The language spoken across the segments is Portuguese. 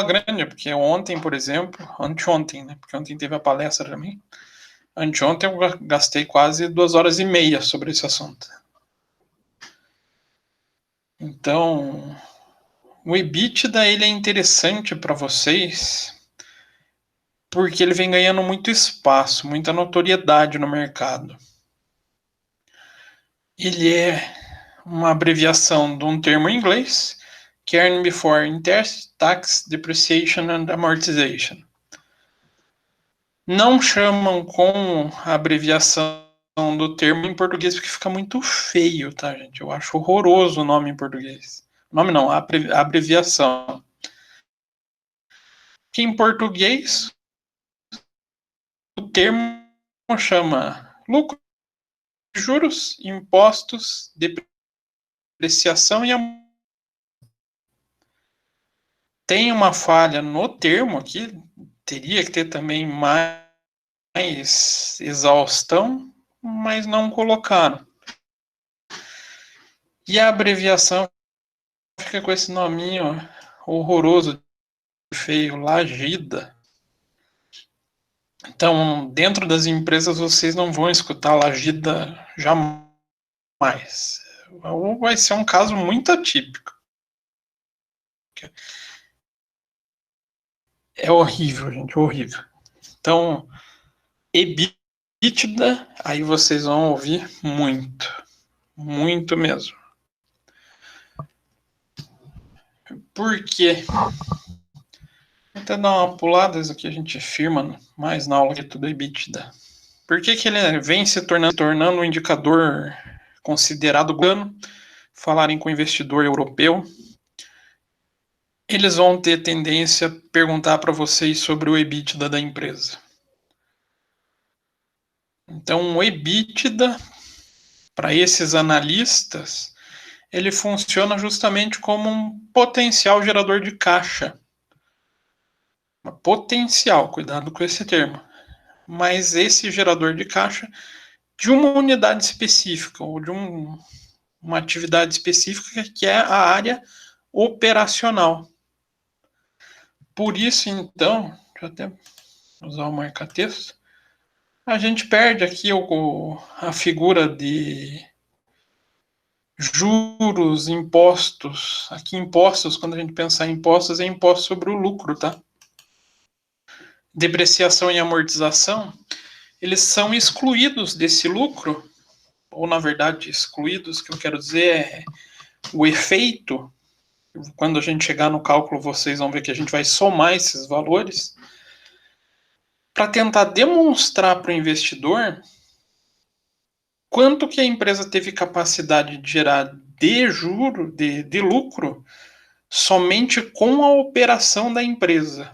grande, porque ontem, por exemplo, anteontem, né? Porque ontem teve a palestra também. Anteontem eu gastei quase 2 horas e meia sobre esse assunto. Então, o EBITDA ele é interessante para vocês porque ele vem ganhando muito espaço, muita notoriedade no mercado. Ele é uma abreviação de um termo em inglês, que é Earnings Before Interest, Tax, Depreciation and Amortization. Não chamam com a abreviação do termo em português porque fica muito feio, tá, gente? Eu acho horroroso o nome em português. Nome não, a abreviação. Que em português o termo chama lucro, juros, impostos, depreciação e amortização. Tem uma falha no termo aqui, teria que ter também mais exaustão, mas não colocaram. E a abreviação fica com esse nominho horroroso, feio, Lagida. Então, dentro das empresas, vocês não vão escutar Lagida jamais. Ou vai ser um caso muito atípico. É horrível, gente, horrível. Então, EBITDA, aí vocês vão ouvir muito. Muito mesmo. Por quê? Vou até dar uma pulada, isso aqui a gente firma mais na aula do EBITDA. Por que ele vem se tornando um indicador considerado plano? Falarem com o investidor europeu, eles vão ter tendência a perguntar para vocês sobre o EBITDA da empresa. Então, o EBITDA, para esses analistas, ele funciona justamente como um potencial gerador de caixa. Potencial, cuidado com esse termo. Mas esse gerador de caixa de uma unidade específica ou de uma atividade específica que é a área operacional. Por isso, então, deixa eu até usar o marca-texto, a gente perde aqui a figura de juros, impostos. Aqui, impostos, quando a gente pensar em impostos, é imposto sobre o lucro, tá? Depreciação e amortização, eles são excluídos desse lucro, ou na verdade, excluídos, que eu quero dizer é o efeito. Quando a gente chegar no cálculo, vocês vão ver que a gente vai somar esses valores para tentar demonstrar para o investidor quanto que a empresa teve capacidade de gerar de juro, de lucro, somente com a operação da empresa,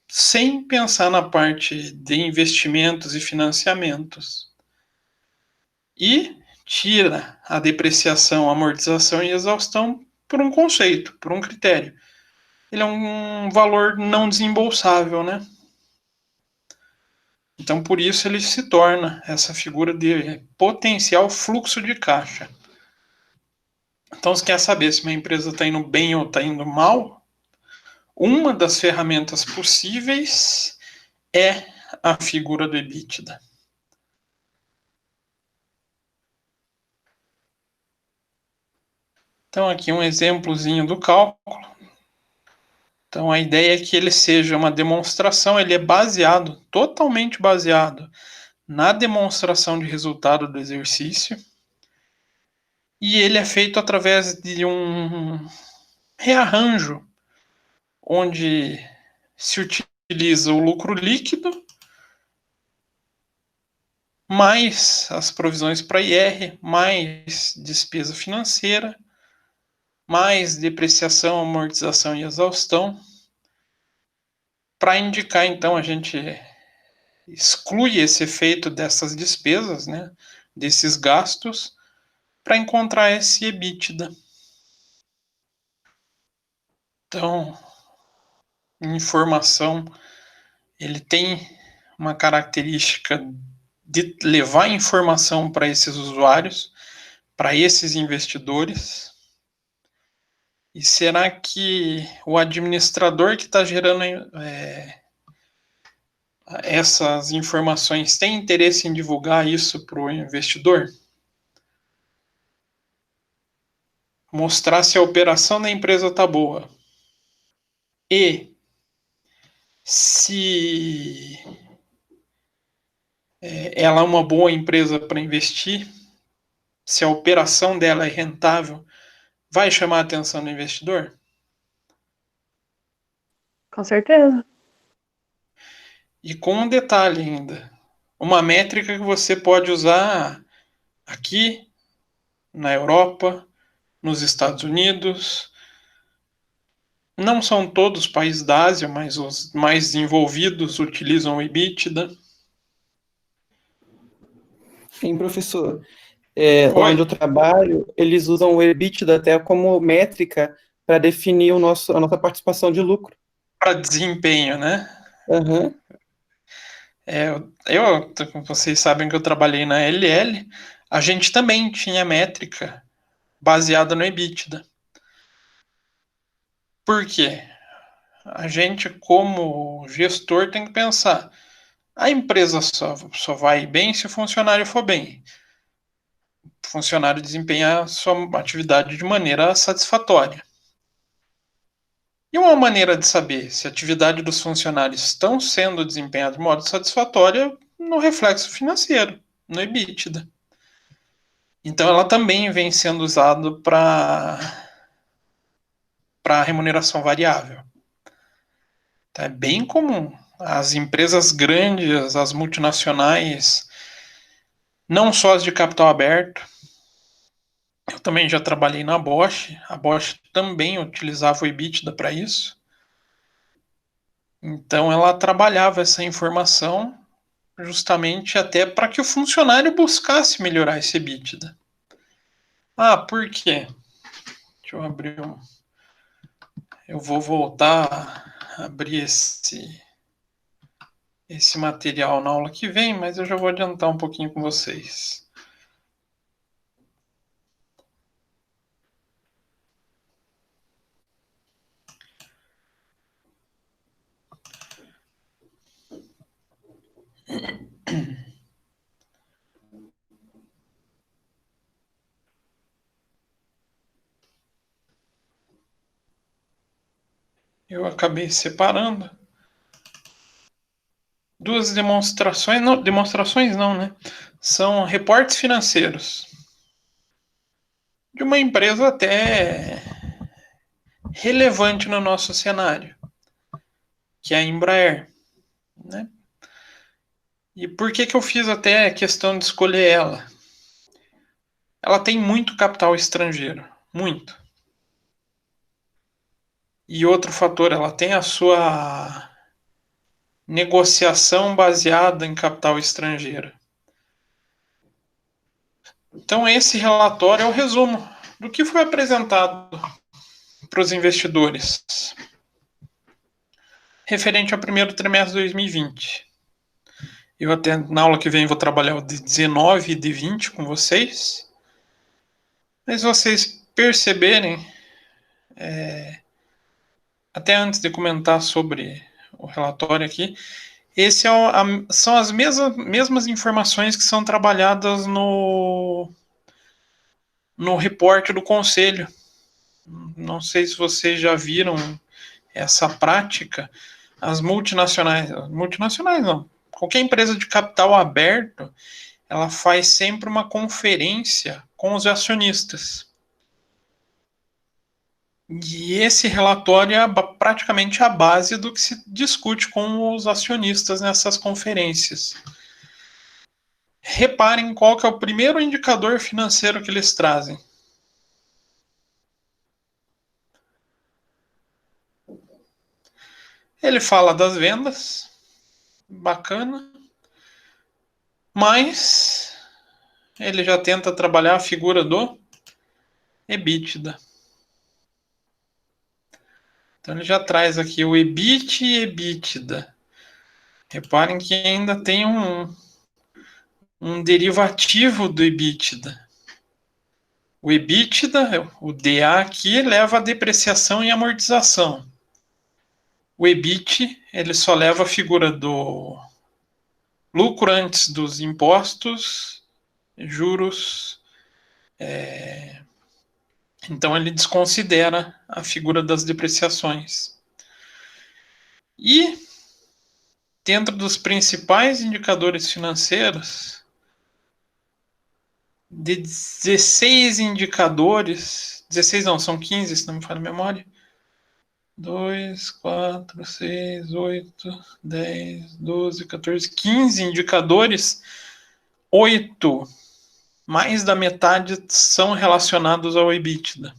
sem pensar na parte de investimentos e financiamentos. E tira a depreciação, amortização e exaustão por um conceito, por um critério. Ele é um valor não desembolsável, né? Então, por isso, ele se torna essa figura de potencial fluxo de caixa. Então, se quer saber se uma empresa está indo bem ou está indo mal, uma das ferramentas possíveis é a figura do EBITDA. Então, aqui um exemplozinho do cálculo. Então, a ideia é que ele seja uma demonstração, ele é baseado, totalmente baseado, na demonstração de resultado do exercício, e ele é feito através de um rearranjo, onde se utiliza o lucro líquido, mais as provisões para IR, mais despesa financeira, mais depreciação, amortização e exaustão. Para indicar, então, a gente exclui esse efeito dessas despesas, né, desses gastos, para encontrar esse EBITDA. Então, informação, ele tem uma característica de levar informação para esses usuários, para esses investidores, E será que o administrador que está gerando essas informações tem interesse em divulgar isso para o investidor? Mostrar se a operação da empresa está boa. E se ela é uma boa empresa para investir, se a operação dela é rentável, vai chamar a atenção do investidor? Com certeza. E com um detalhe ainda, uma métrica que você pode usar aqui, na Europa, nos Estados Unidos. Não são todos os países da Ásia, mas os mais desenvolvidos utilizam o EBITDA. Sim, professor. Lá onde Oi, eu trabalho, eles usam o EBITDA até como métrica para definir a nossa participação de lucro. para desempenho, né? Aham. Vocês sabem que eu trabalhei na LL, a gente também tinha métrica baseada no EBITDA. Por quê? A gente, como gestor, tem que pensar: a empresa só vai bem se o funcionário for bem. O funcionário desempenhar a sua atividade de maneira satisfatória. E uma maneira de saber se a atividade dos funcionários estão sendo desempenhada de modo satisfatório no reflexo financeiro, no EBITDA. Então ela também vem sendo usada para remuneração variável. Então, é bem comum. As empresas grandes, as multinacionais, não só as de capital aberto. Eu também já trabalhei na Bosch. A Bosch também utilizava o EBITDA para isso. Então ela trabalhava essa informação justamente até para que o funcionário buscasse melhorar esse EBITDA. Ah, por quê? Deixa eu abrir um. Eu vou voltar a abrir esse material na aula que vem, mas eu já vou adiantar um pouquinho com vocês. Eu acabei separando duas demonstrações não, né? São reportes financeiros de uma empresa até relevante no nosso cenário, que é a Embraer, né? E por que eu fiz até a questão de escolher ela? Ela tem muito capital estrangeiro, muito. E outro fator, ela tem a sua negociação baseada em capital estrangeiro. Então esse relatório é o resumo do que foi apresentado para os investidores referente ao primeiro trimestre de 2020. Eu até na aula que vem vou trabalhar o de 19 e de 20 com vocês. Mas vocês perceberem, até antes de comentar sobre o relatório aqui, são as mesmas informações que são trabalhadas no reporte do conselho. Não sei se vocês já viram essa prática. As multinacionais não, qualquer empresa de capital aberto, ela faz sempre uma conferência com os acionistas. E esse relatório é praticamente a base do que se discute com os acionistas nessas conferências. Reparem qual que é o primeiro indicador financeiro que eles trazem. Ele fala das vendas, bacana, mas ele já tenta trabalhar a figura do EBITDA. Então ele já traz aqui o EBIT e EBITDA. Reparem que ainda tem um derivativo do EBITDA. O EBITDA, o DA aqui, leva a depreciação e amortização. O EBIT, ele só leva a figura do lucro antes dos impostos, juros. Então, ele desconsidera a figura das depreciações. E, dentro dos principais indicadores financeiros, de 16 indicadores, 16 não, são 15, se não me falha a memória, 2, 4, 6, 8, 10, 12, 14, 15 indicadores, 8, mais da metade são relacionados ao EBITDA.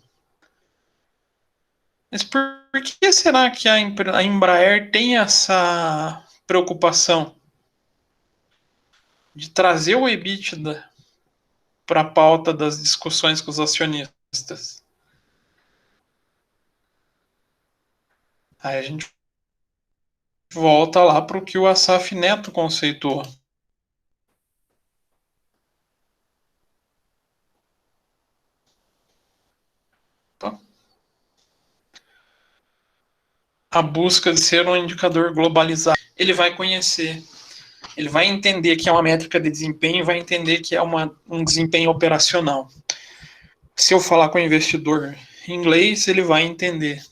Mas por que será que a Embraer tem essa preocupação de trazer o EBITDA para a pauta das discussões com os acionistas? Aí a gente volta lá para o que o Assaf Neto conceitou. A busca de ser um indicador globalizado. Ele vai conhecer, ele vai entender que é uma métrica de desempenho, vai entender que é um desempenho operacional. Se eu falar com o investidor inglês, ele vai entender.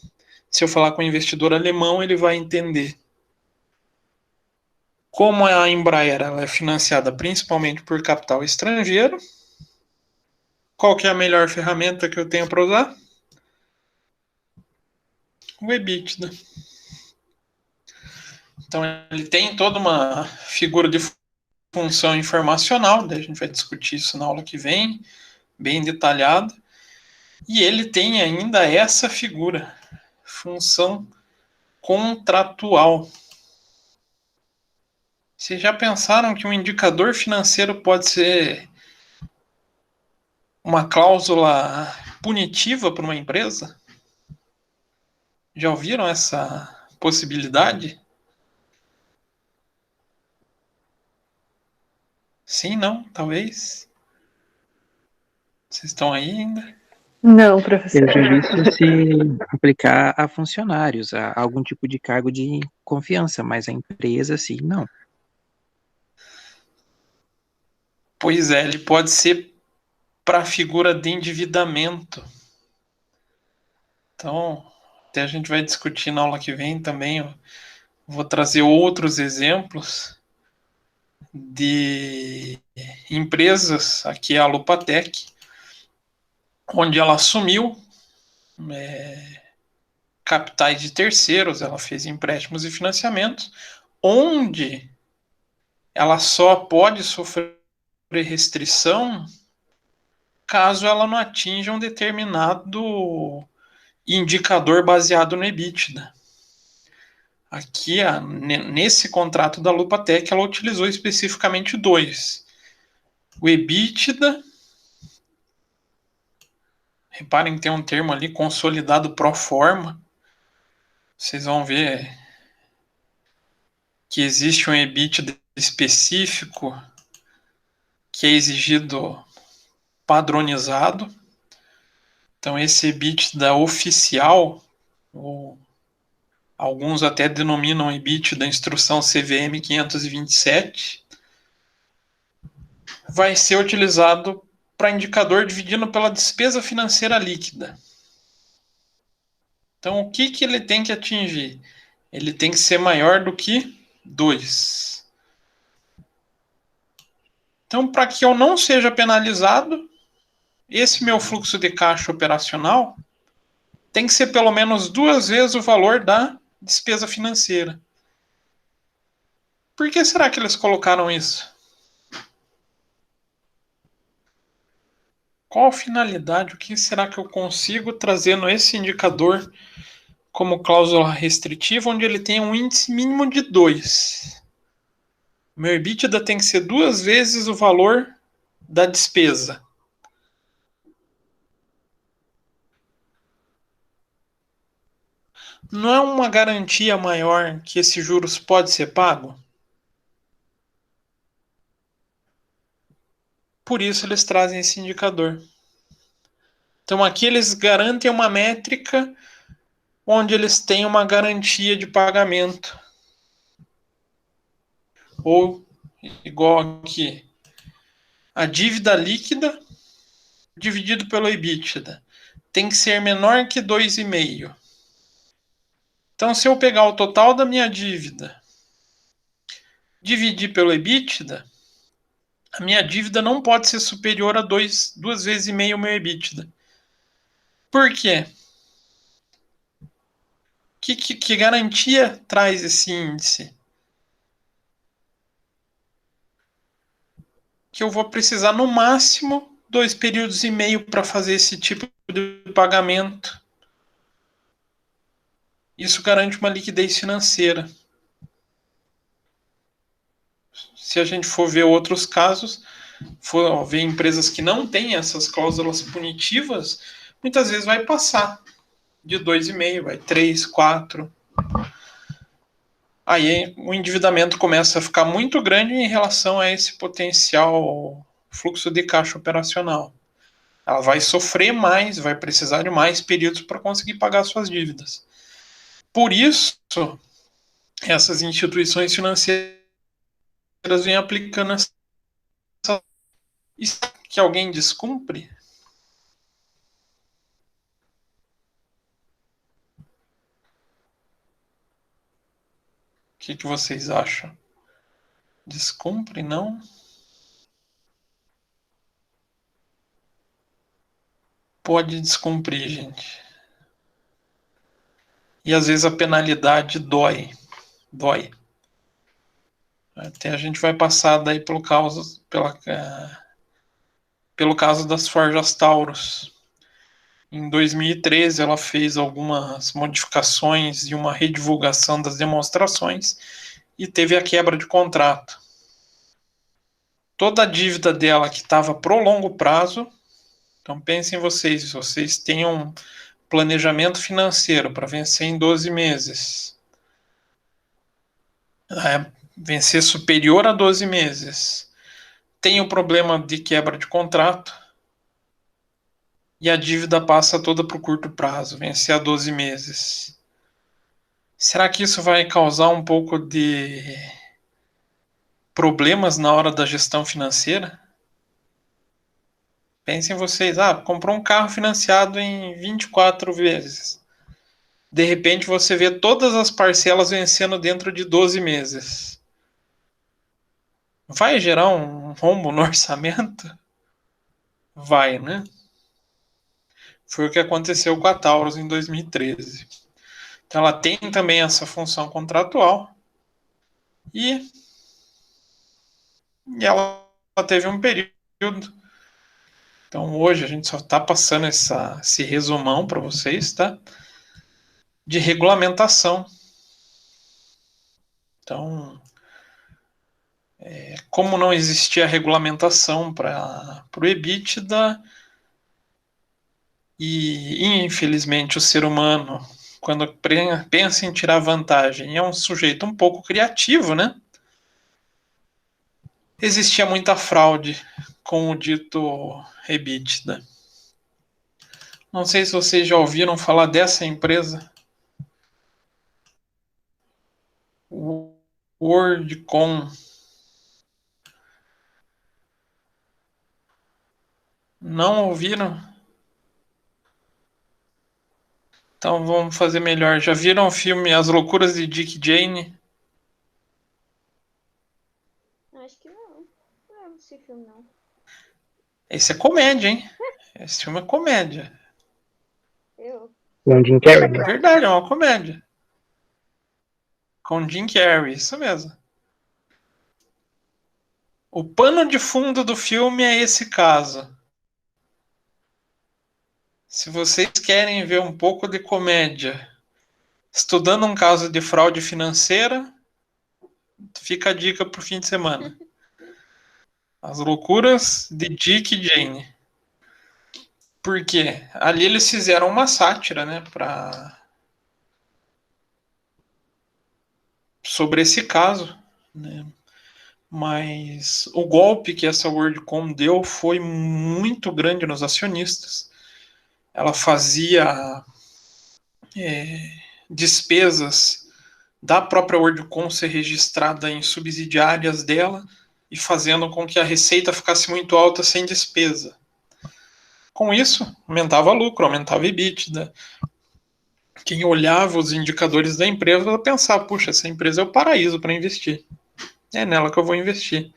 Se eu falar com o investidor alemão, ele vai entender. Como a Embraer ela é financiada principalmente por capital estrangeiro, qual que é a melhor ferramenta que eu tenho para usar? O EBITDA. Então, ele tem toda uma figura de função informacional, daí a gente vai discutir isso na aula que vem, bem detalhado. E ele tem ainda essa figura, função contratual. Vocês já pensaram que um indicador financeiro pode ser uma cláusula punitiva para uma empresa? Já ouviram essa possibilidade? Sim, não, talvez. Vocês estão aí ainda? Não, professor. Eu já vi isso se aplicar a funcionários, a algum tipo de cargo de confiança, mas a empresa, sim, não. Pois é, ele pode ser para a figura de endividamento. Então, até a gente vai discutir na aula que vem também. Eu vou trazer outros exemplos de empresas, aqui a Lupatec, onde ela assumiu capitais de terceiros, ela fez empréstimos e financiamentos, onde ela só pode sofrer restrição caso ela não atinja um determinado indicador baseado no EBITDA. Aqui, nesse contrato da Lupatec, ela utilizou especificamente dois. O EBITDA, reparem que tem um termo ali, consolidado pro forma. Vocês vão ver que existe um EBITDA específico que é exigido padronizado. Então, esse EBITDA oficial, ou alguns até denominam EBITDA da instrução CVM 527, vai ser utilizado para indicador dividido pela despesa financeira líquida. Então, o que ele tem que atingir? Ele tem que ser maior do que 2. Então, para que eu não seja penalizado, esse meu fluxo de caixa operacional tem que ser pelo menos 2 vezes o valor da despesa financeira. Por que será que eles colocaram isso? Qual a finalidade? O que será que eu consigo trazendo esse indicador como cláusula restritiva, onde ele tem um índice mínimo de 2? Meu EBITDA tem que ser 2 vezes o valor da despesa. Não é uma garantia maior que esses juros pode ser pago? Por isso eles trazem esse indicador. Então aqui eles garantem uma métrica onde eles têm uma garantia de pagamento. Ou igual aqui, a dívida líquida dividido pelo EBITDA tem que ser menor que 2,5. Então, se eu pegar o total da minha dívida, dividir pelo EBITDA, a minha dívida não pode ser superior a 2,5 vezes o meu EBITDA. Por quê? Que garantia traz esse índice? Que eu vou precisar, no máximo, 2,5 períodos para fazer esse tipo de pagamento. Isso garante uma liquidez financeira. Se a gente for ver outros casos, for ver empresas que não têm essas cláusulas punitivas, muitas vezes vai passar de 2,5, vai 3, 4. Aí o endividamento começa a ficar muito grande em relação a esse potencial fluxo de caixa operacional. Ela vai sofrer mais, vai precisar de mais períodos para conseguir pagar suas dívidas. Por isso, essas instituições financeiras vêm aplicando essa. E que alguém descumpre? O que vocês acham? Descumpre, não? Pode descumprir, gente. E às vezes a penalidade dói. Dói. Até a gente vai passar daí pelo caso das Forjas Taurus. Em 2013, ela fez algumas modificações e uma redivulgação das demonstrações e teve a quebra de contrato. Toda a dívida dela que estava pro longo prazo, então pensem vocês têm um planejamento financeiro para vencer em 12 meses. Vencer superior a 12 meses. Tem o problema de quebra de contrato e a dívida passa toda para o curto prazo, vencer a 12 meses. Será que isso vai causar um pouco de problemas na hora da gestão financeira? Pensem vocês, comprou um carro financiado em 24 vezes. De repente você vê todas as parcelas vencendo dentro de 12 meses. Vai gerar um rombo no orçamento? Vai, né? Foi o que aconteceu com a Taurus em 2013. Então ela tem também essa função contratual e ela teve um período. Então hoje a gente só está passando esse resumão para vocês, tá? De regulamentação. Então, como não existia regulamentação para o EBITDA, e infelizmente o ser humano, quando pensa em tirar vantagem, é um sujeito um pouco criativo, né? Existia muita fraude com o dito EBITDA. Não sei se vocês já ouviram falar dessa empresa. WorldCom. Não ouviram? Então vamos fazer melhor. Já viram o filme As Loucuras de Dick Jane? Acho que não. Não é esse filme, não. Esse é comédia, hein? Esse filme é comédia. Com Jim Carrey. É verdade, é uma comédia. Com Jim Carrey, isso mesmo. O pano de fundo do filme é esse caso. Se vocês querem ver um pouco de comédia, estudando um caso de fraude financeira, fica a dica pro fim de semana. As Loucuras de Dick e Jane. Porque ali eles fizeram uma sátira, né, sobre esse caso, né? Mas o golpe que essa WorldCom deu foi muito grande nos acionistas. ela fazia despesas da própria WorldCom ser registrada em subsidiárias dela e fazendo com que a receita ficasse muito alta sem despesa. Com isso, aumentava lucro, aumentava EBITDA. Quem olhava os indicadores da empresa pensava, puxa, essa empresa é o paraíso para investir. É nela que eu vou investir.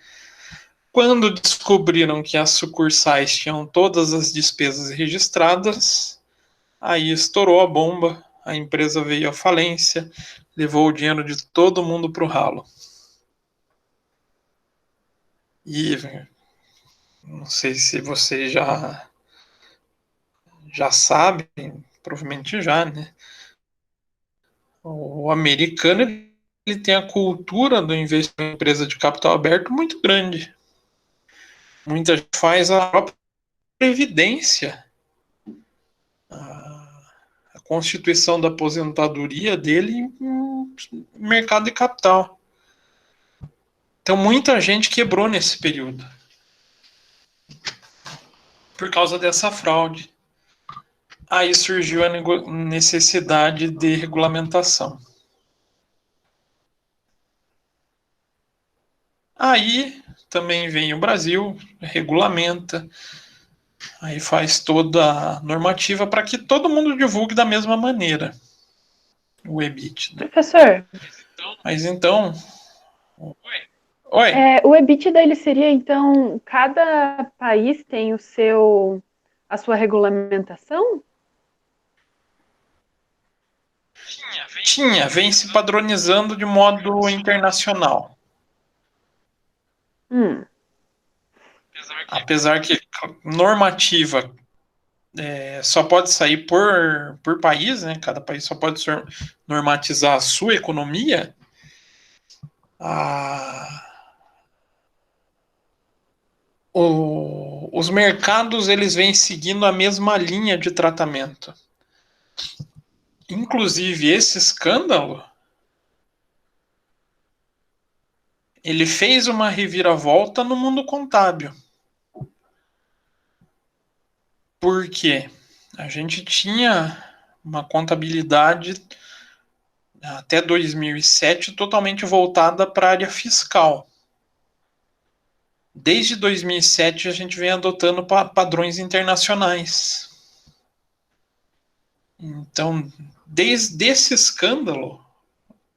Quando descobriram que as sucursais tinham todas as despesas registradas, aí estourou a bomba, a empresa veio à falência, levou o dinheiro de todo mundo para o ralo. E não sei se vocês já sabem, provavelmente já, né? O americano ele tem a cultura do investimento em empresa de capital aberto muito grande. Muita gente faz a própria previdência, a constituição da aposentadoria dele em mercado de capital. Então muita gente quebrou nesse período por causa dessa fraude. Aí surgiu a necessidade de regulamentação. Aí também vem o Brasil, regulamenta, aí faz toda a normativa para que todo mundo divulgue da mesma maneira o EBITDA. Professor, Mas então... Oi? o EBITDA ele seria, então, cada país tem a sua regulamentação? Vem se padronizando de modo internacional. Apesar que normativa só pode sair por país, né? Cada país só pode normatizar a sua economia. Os mercados eles vêm seguindo a mesma linha de tratamento. Inclusive, esse escândalo ele fez uma reviravolta no mundo contábil. Por quê? A gente tinha uma contabilidade até 2007 totalmente voltada para a área fiscal. Desde 2007 a gente vem adotando padrões internacionais. Então, desde esse escândalo,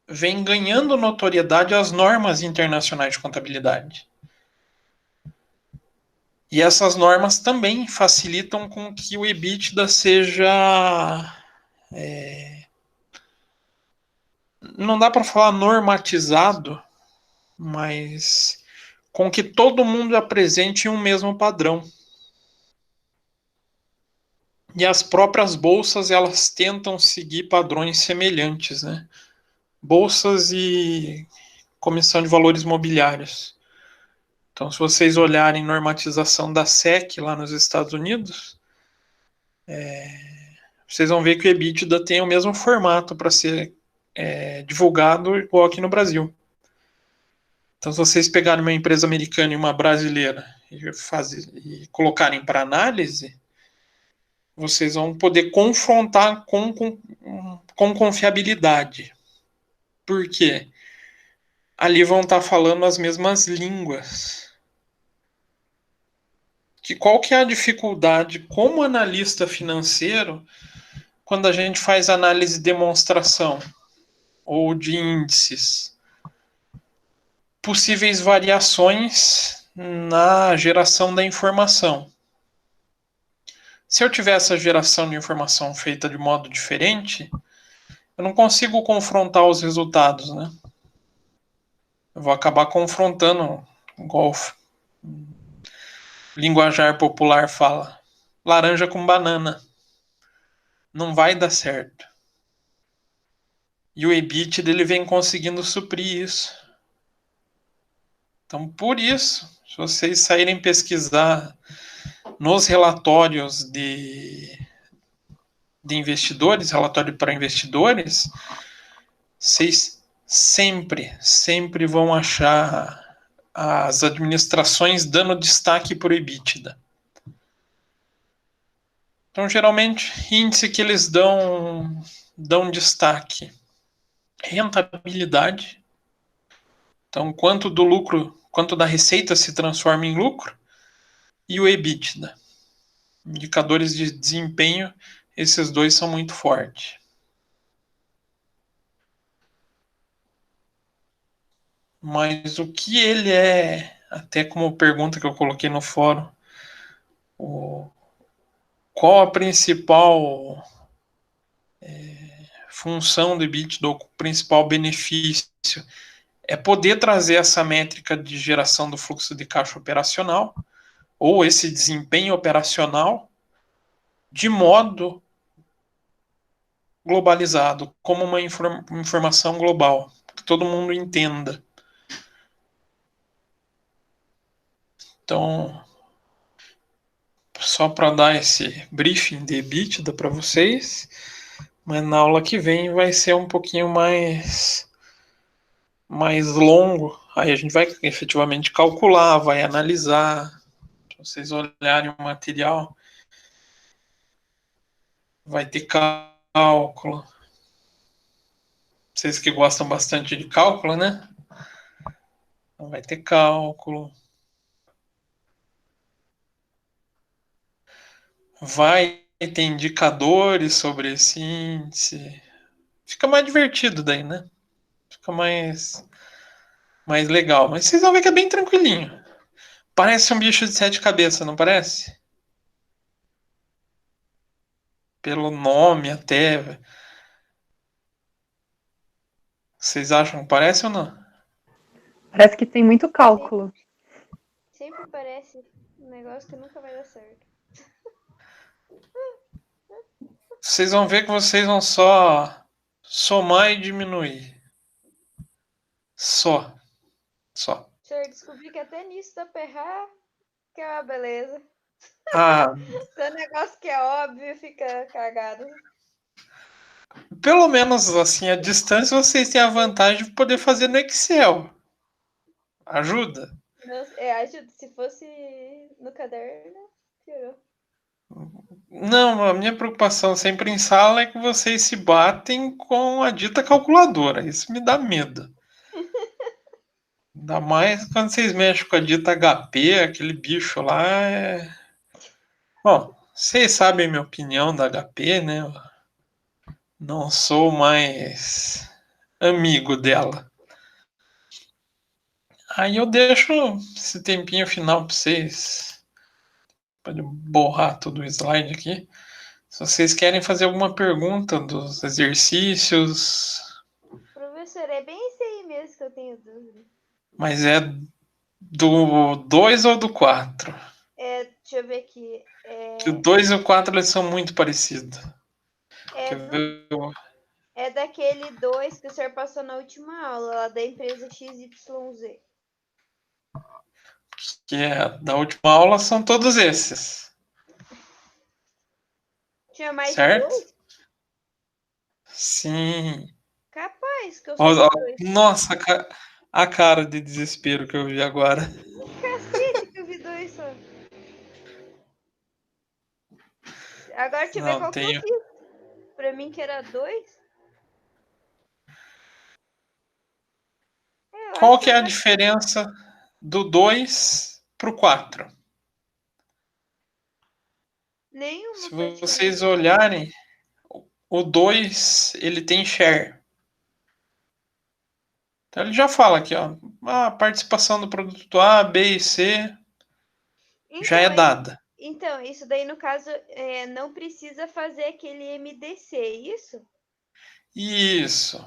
vem ganhando notoriedade as normas internacionais de contabilidade. E essas normas também facilitam com que o EBITDA seja... não dá para falar normatizado, mas com que todo mundo apresente um mesmo padrão. E as próprias bolsas, elas tentam seguir padrões semelhantes, né? Bolsas e Comissão de Valores Mobiliários. Então, se vocês olharem normatização da SEC lá nos Estados Unidos, vocês vão ver que o EBITDA tem o mesmo formato para ser divulgado igual aqui no Brasil. Então, se vocês pegarem uma empresa americana e uma brasileira e colocarem para análise, vocês vão poder confrontar com confiabilidade. Por quê? Ali vão estar falando as mesmas línguas. Qual que é a dificuldade como analista financeiro quando a gente faz análise de demonstração ou de índices? Possíveis variações na geração da informação. Se eu tiver essa geração de informação feita de modo diferente, eu não consigo confrontar os resultados, né? Eu vou acabar confrontando, igual o linguajar popular fala, laranja com banana. Não vai dar certo. E o EBITDA ele vem conseguindo suprir isso. Então, por isso, se vocês saírem pesquisar nos relatórios de investidores, relatório para investidores, vocês sempre vão achar as administrações dando destaque para o EBITDA. Então, geralmente, índice que eles dão destaque: rentabilidade. Então, quanto do lucro, quanto da receita se transforma em lucro, e o EBITDA. Indicadores de desempenho, esses dois são muito fortes. Mas o que ele é, até como pergunta que eu coloquei no fórum, qual a principal função do EBITDA, o principal benefício? É poder trazer essa métrica de geração do fluxo de caixa operacional, ou esse desempenho operacional, de modo globalizado, como uma informação global, que todo mundo entenda. Então, só para dar esse briefing de EBITDA para vocês, mas na aula que vem vai ser um pouquinho mais longo. Aí a gente vai efetivamente calcular, vai analisar. Se vocês olharem o material, vai ter cálculo. Vocês que gostam bastante de cálculo, né? Vai ter cálculo. Vai ter indicadores sobre esse índice. Fica mais divertido daí, né? Fica mais legal. Mas vocês vão ver que é bem tranquilinho. Parece um bicho de 7 cabeças, não parece? Pelo nome até. Vocês acham que parece ou não? Parece que tem muito cálculo. Sempre parece um negócio que nunca vai dar certo. Vocês vão ver que vocês vão só somar e diminuir. Só. Senhor, descobri que até nisso dá pra errar, que é uma beleza. Ah, Se o negócio que é óbvio fica cagado. pelo menos assim, a distância vocês têm a vantagem de poder fazer no Excel. Ajuda? Acho que se fosse no caderno, piorou. Não, a minha preocupação sempre em sala é que vocês se batem com a dita calculadora. Isso me dá medo. Ainda mais quando vocês mexem com a dita HP, aquele bicho lá é. Bom, vocês sabem a minha opinião da HP, né? Eu não sou mais amigo dela. Aí eu deixo esse tempinho final para vocês. Pode borrar todo o slide aqui. Se vocês querem fazer alguma pergunta dos exercícios, Professor, é bem isso aí mesmo que eu tenho dúvida. mas é do 2 ou do 4? Deixa eu ver aqui. O 2 e o 4 eles são muito parecidos. É daquele 2 que o senhor passou na última aula, lá da empresa XYZ. Que é da última aula são todos esses. Tinha mais Certo? de 2? Sim. Capaz que eu só vi 2. Nossa, a cara de desespero que eu vi agora. Cacete que eu vi 2 só. Agora deixa eu ver qual que eu fiz. Pra mim que era 2. Qual que é a diferença do 2 pro 4? Nenhuma. Se vocês olharem, o 2 ele tem share. Então ele já fala aqui, ó, a participação do produto A, B e C já é dada. Então, isso daí no caso não precisa fazer aquele MDC, isso? Isso.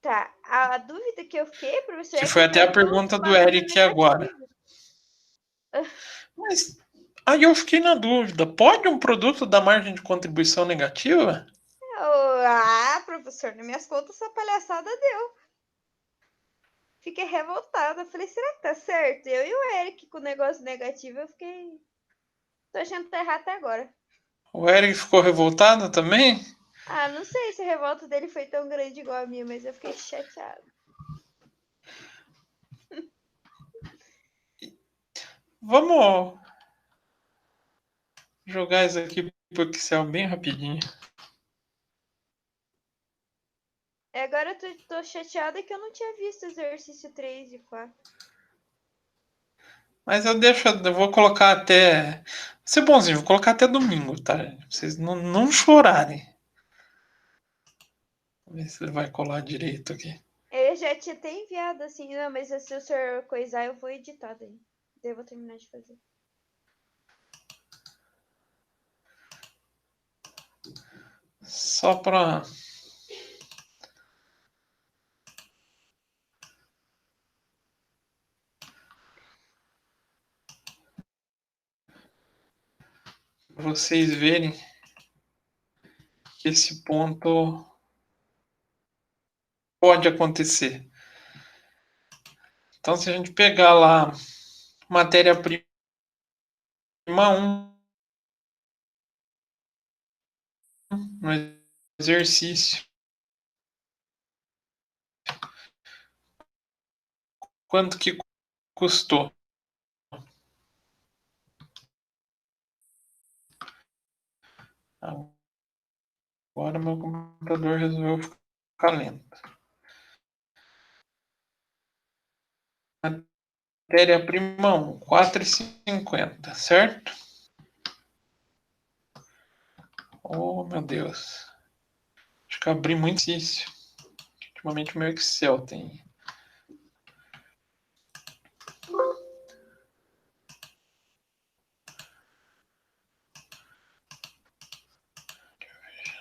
Tá, a dúvida que eu fiquei, professor, que foi até a pergunta do Eric agora. Mas aí eu fiquei na dúvida, pode um produto dar margem de contribuição negativa? Professor, nas minhas contas essa palhaçada deu. Fiquei revoltada, falei, será que tá certo? Eu e o Eric com o negócio negativo, eu fiquei... Tô achando que tá errado até agora. O Eric ficou revoltado também? Não sei se a revolta dele foi tão grande igual a minha, mas eu fiquei chateada. Vamos Jogar isso aqui pro Excel bem rapidinho. Agora eu tô chateada que eu não tinha visto exercício 3 e 4. Mas eu vou colocar até. Vou ser bonzinho, vou colocar até domingo, tá? Pra vocês não chorarem. Vamos ver se ele vai colar direito aqui. Eu já tinha até enviado assim, não, mas se o senhor coisar, eu vou editar daí. Daí eu vou terminar de fazer. Só pra. Vocês verem que esse ponto pode acontecer. Então, se a gente pegar lá matéria-prima 1 no exercício, quanto que custou? Agora meu computador resolveu ficar lento. Matéria-prima 1, 4,50, certo? Oh, meu Deus. Acho que eu abri muito exercício. Ultimamente o meu Excel tem.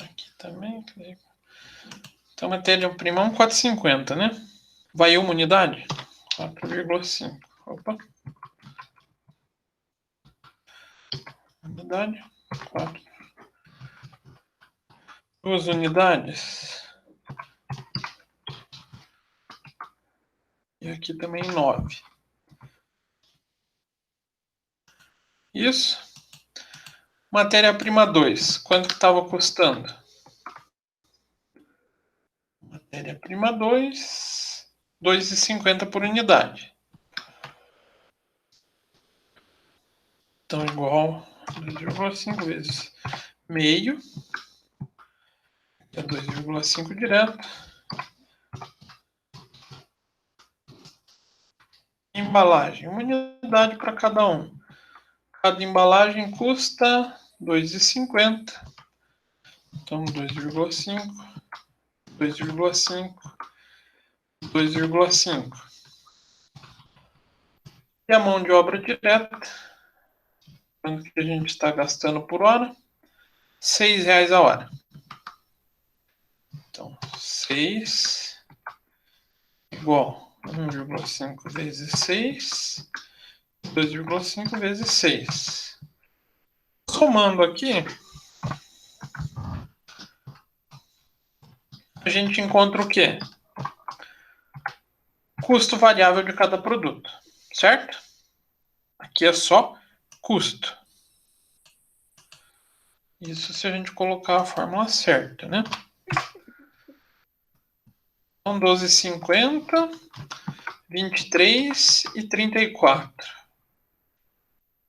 Aqui também. Então, matéria-prima 1, 4,50, né? Vai uma unidade? 4,5. Opa. Unidade. 4. 2 unidades. E aqui também 9. Isso. Matéria-prima 2. Quanto que estava custando? Matéria-prima 2. 2,50 por unidade. Então, igual 2,5 vezes meio. É 2,5 direto. Embalagem. Uma unidade para cada um. Cada embalagem custa 2,50. Então, 2,5. 2,5. 2,5. E a mão de obra direta. Quanto que a gente está gastando por hora? R$6 a hora. Então, 6 igual 1,5 vezes 6, 2,5 vezes 6. Somando aqui, a gente encontra o quê? Custo variável de cada produto, certo? Aqui é só custo. Isso se a gente colocar a fórmula certa, né? Então, 12,50, 23 e 34.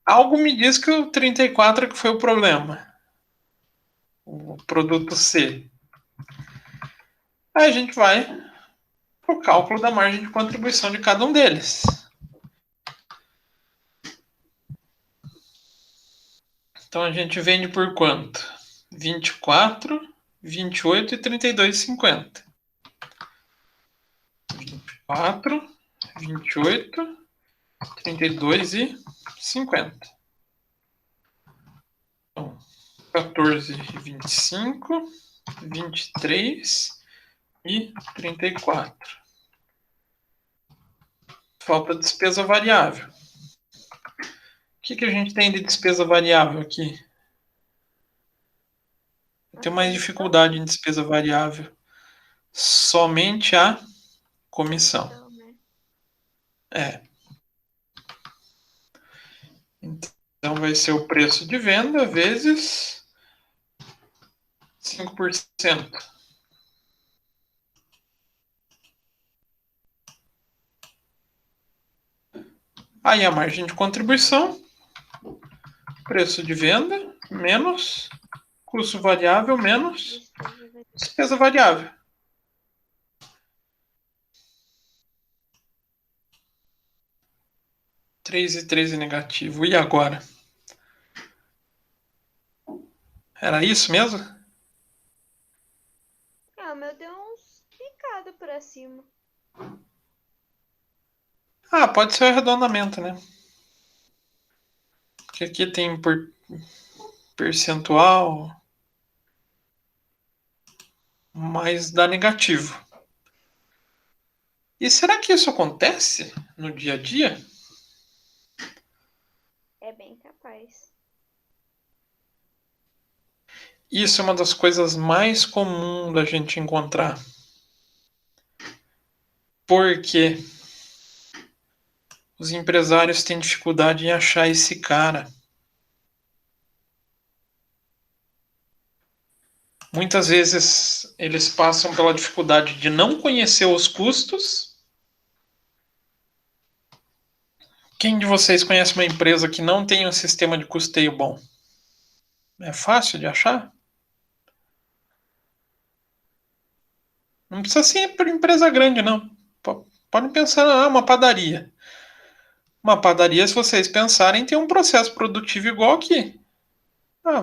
Algo me diz que o 34 é que foi o problema. O produto C. Aí a gente vai para o cálculo da margem de contribuição de cada um deles. Então a gente vende por quanto? 24, 28 e 32,50. 24, 28, 32 e 50. Então, 14 e 25, 23 e 34. Falta despesa variável. O que a gente tem de despesa variável aqui? Eu tenho mais dificuldade em despesa variável. Somente a comissão. É. Então vai ser o preço de venda vezes 5%. Aí a margem de contribuição, preço de venda menos custo variável menos Despesa despesa variável. Três e 13 negativo. E agora? Era isso mesmo? Ah, meu deu uns picados pra cima. Ah, pode ser o arredondamento, né? Porque aqui tem percentual, mas dá negativo. E será que isso acontece no dia a dia? É bem capaz. Isso é uma das coisas mais comuns da gente encontrar. Porque os empresários têm dificuldade em achar esse cara. Muitas vezes eles passam pela dificuldade de não conhecer os custos. Quem de vocês conhece uma empresa que não tem um sistema de custeio bom? É fácil de achar? Não precisa ser por empresa grande, não. Podem pensar, uma padaria. Uma padaria, se vocês pensarem, tem um processo produtivo igual aqui.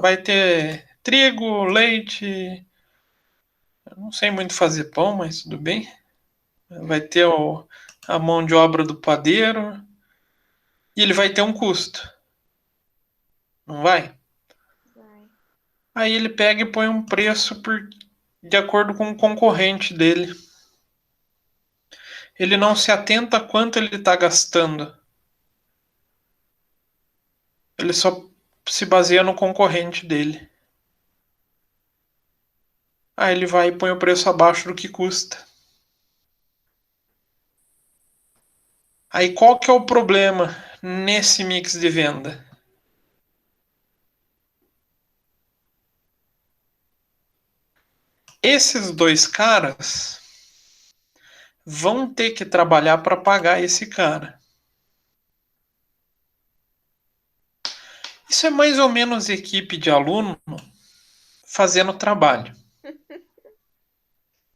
Vai ter trigo, leite. Eu não sei muito fazer pão, mas tudo bem. Vai ter a mão de obra do padeiro. E ele vai ter um custo. Não vai? Vai. Aí ele pega e põe um preço de acordo com o concorrente dele. Ele não se atenta a quanto ele está gastando. Ele só se baseia no concorrente dele. Aí ele vai e põe o preço abaixo do que custa. Aí qual que é o problema nesse mix de venda? Esses dois caras vão ter que trabalhar para pagar esse cara. Isso é mais ou menos equipe de aluno fazendo trabalho.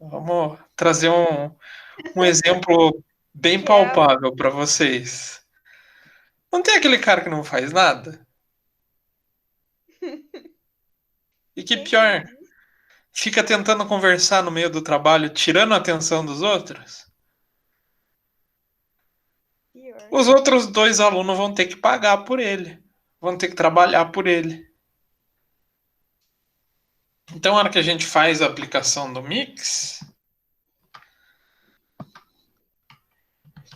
Vamos trazer um exemplo bem palpável para vocês. Não tem aquele cara que não faz nada? E que Quem pior, diz? fica tentando conversar no meio do trabalho, tirando a atenção dos outros? Pior. Os outros dois alunos vão ter que pagar por ele. Vão ter que trabalhar por ele. Então, na hora que a gente faz a aplicação do mix,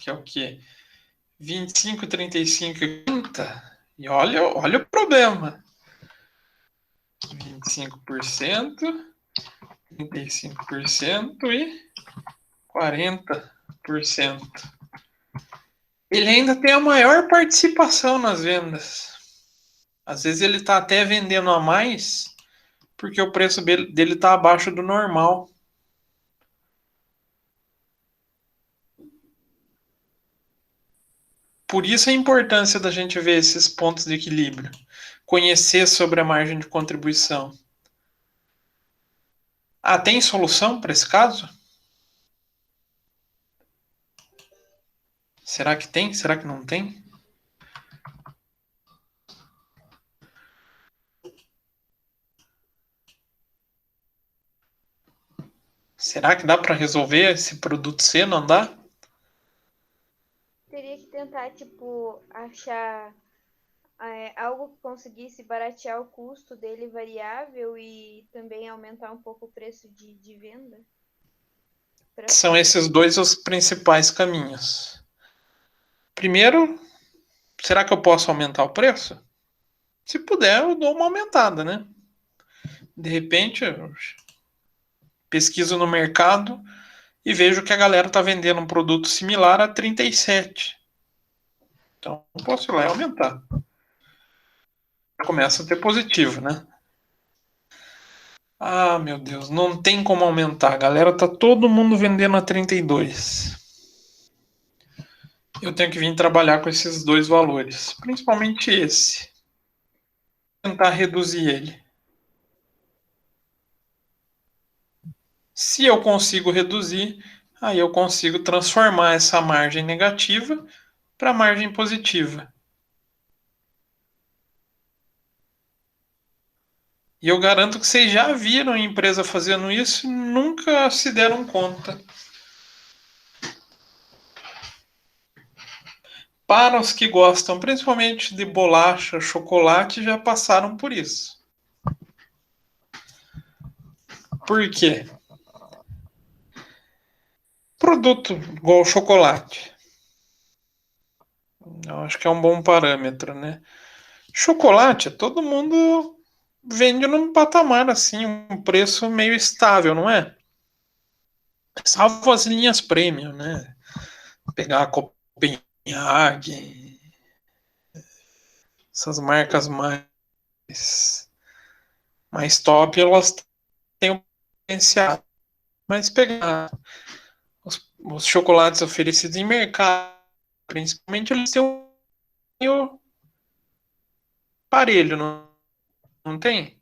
que é o quê? 25, 35 e 40. E olha o problema. 25%, 35% e 40%. Ele ainda tem a maior participação nas vendas. Às vezes ele está até vendendo a mais porque o preço dele está abaixo do normal. Por isso a importância da gente ver esses pontos de equilíbrio. Conhecer sobre a margem de contribuição. Tem solução para esse caso? Será que tem? Será que não tem? Será que dá para resolver esse produto C não dá? Teria que tentar, tipo, achar algo que conseguisse baratear o custo dele variável e também aumentar um pouco o preço de venda. São esses dois os principais caminhos. Primeiro, será que eu posso aumentar o preço? Se puder, eu dou uma aumentada, né? De repente, eu pesquiso no mercado e vejo que a galera está vendendo um produto similar a 37. Então, eu posso ir lá e aumentar. Começa a ter positivo, né? Meu Deus, não tem como aumentar. A galera tá todo mundo vendendo a 32. Eu tenho que vir trabalhar com esses dois valores, principalmente esse. tentar reduzir ele. Se eu consigo reduzir, aí eu consigo transformar essa margem negativa para margem positiva. E eu garanto que vocês já viram a empresa fazendo isso e nunca se deram conta. Para os que gostam principalmente de bolacha, chocolate, já passaram por isso. Por quê? Produto igual chocolate. Eu acho que é um bom parâmetro, né? Chocolate, todo mundo vende num patamar assim, um preço meio estável, não é? Salvo as linhas premium, né? Pegar a Copenhagen, essas marcas mais top, elas têm um potencial. Mas pegar os chocolates oferecidos em mercado, principalmente, eles têm um meio parelho, não tem?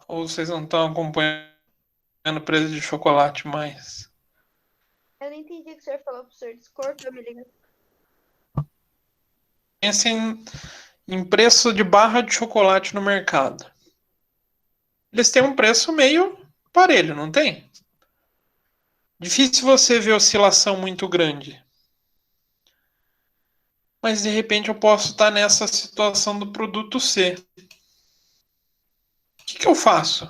Ou vocês não estão acompanhando o preço de chocolate mais? Eu não entendi o que o senhor falou pro senhor. Desculpa, me liga. Pensem em preço de barra de chocolate no mercado. Eles têm um preço meio parelho, não tem? Difícil você ver oscilação muito grande. Mas de repente eu posso estar nessa situação do produto C. O que eu faço?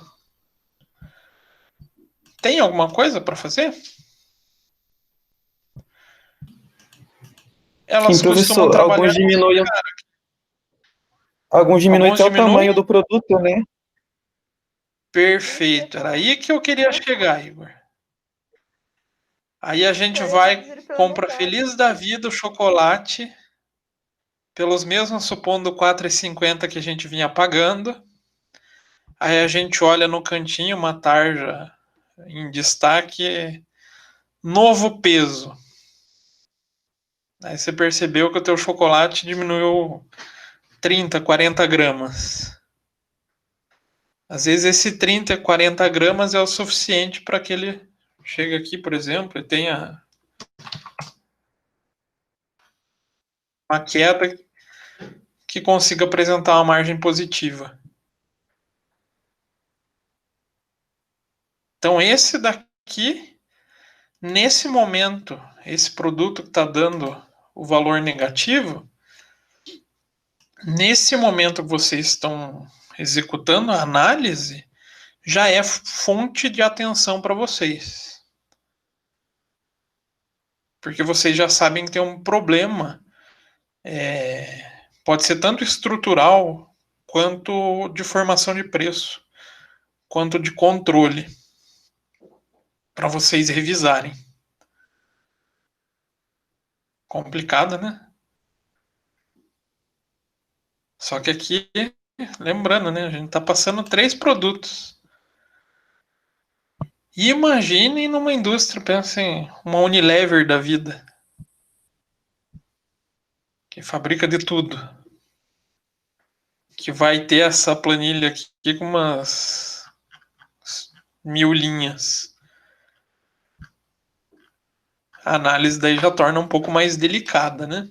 Tem alguma coisa para fazer? Elas Sim, costumam professor, trabalhar alguns diminuem alguns até o tamanho diminuem. do produto, né? Perfeito, era aí que eu queria chegar, Igor. Aí a gente Senhor, vai, reduziram pela compra metade. feliz da vida o chocolate, pelos mesmos, supondo R$4,50 que a gente vinha pagando. Aí a gente olha no cantinho uma tarja em destaque, novo peso. Aí você percebeu que o teu chocolate diminuiu 30, 40 gramas. Às vezes esse 30, 40 gramas é o suficiente para que ele chegue aqui, por exemplo, e tenha uma queda que consiga apresentar uma margem positiva. Então esse daqui, nesse momento, esse produto que está dando o valor negativo, nesse momento que vocês estão executando a análise, já é fonte de atenção para vocês. Porque vocês já sabem que tem um problema. Pode ser tanto estrutural, quanto de formação de preço, quanto de controle, para vocês revisarem. Complicado, né? Só que aqui, lembrando, né? A gente está passando 3 produtos. E imaginem numa indústria, pensem, uma Unilever da vida, que fabrica de tudo, que vai ter essa planilha aqui com umas 1000 linhas. A análise daí já torna um pouco mais delicada, né?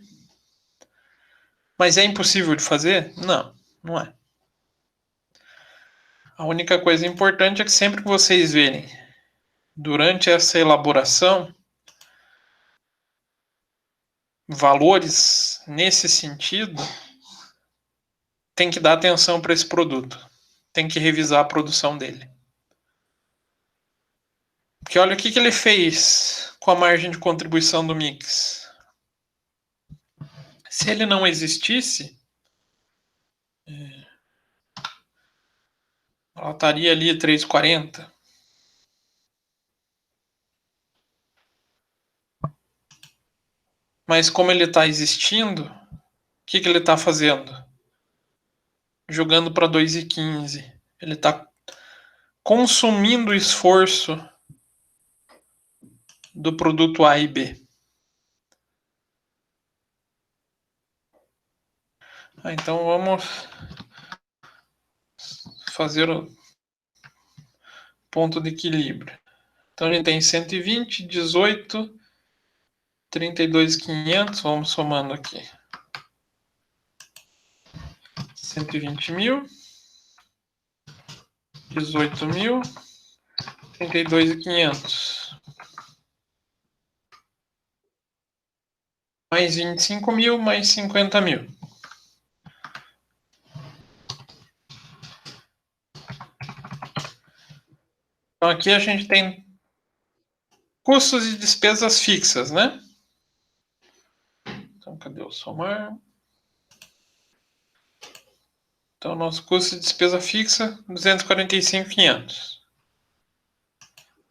Mas é impossível de fazer? Não, não é. A única coisa importante é que sempre que vocês verem, durante essa elaboração, valores nesse sentido, tem que dar atenção para esse produto. Tem que revisar a produção dele. Porque olha o que ele fez com a margem de contribuição do mix. Se ele não existisse, ela estaria ali 3,40. Mas como ele está existindo, o que ele está fazendo? Jogando para 2,15. Ele está consumindo o esforço do produto A e B. Então vamos fazer o ponto de equilíbrio. Então a gente tem 120, 18, 32.500, vamos somando aqui. 120 mil, 18 mil, 32.500. Mais 25 mil, mais 50 mil. Então aqui a gente tem custos e despesas fixas, né? Então cadê o somar? Então nosso custo de despesa fixa, 245.500.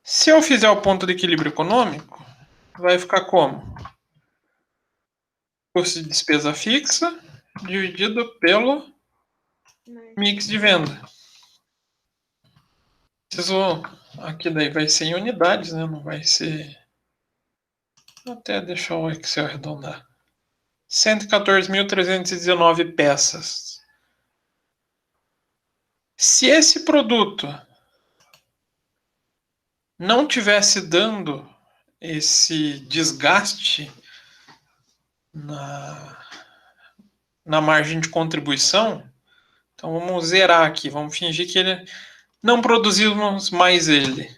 Se eu fizer o ponto de equilíbrio econômico, vai ficar como? Custo de despesa fixa dividido pelo mix de venda. Preciso, aqui daí vai ser em unidades, né? Não vai ser... Vou até deixar o Excel arredondar. 114.319 peças. Se esse produto não tivesse dando esse desgaste na margem de contribuição, então vamos zerar aqui, vamos fingir que ele não produzimos mais ele.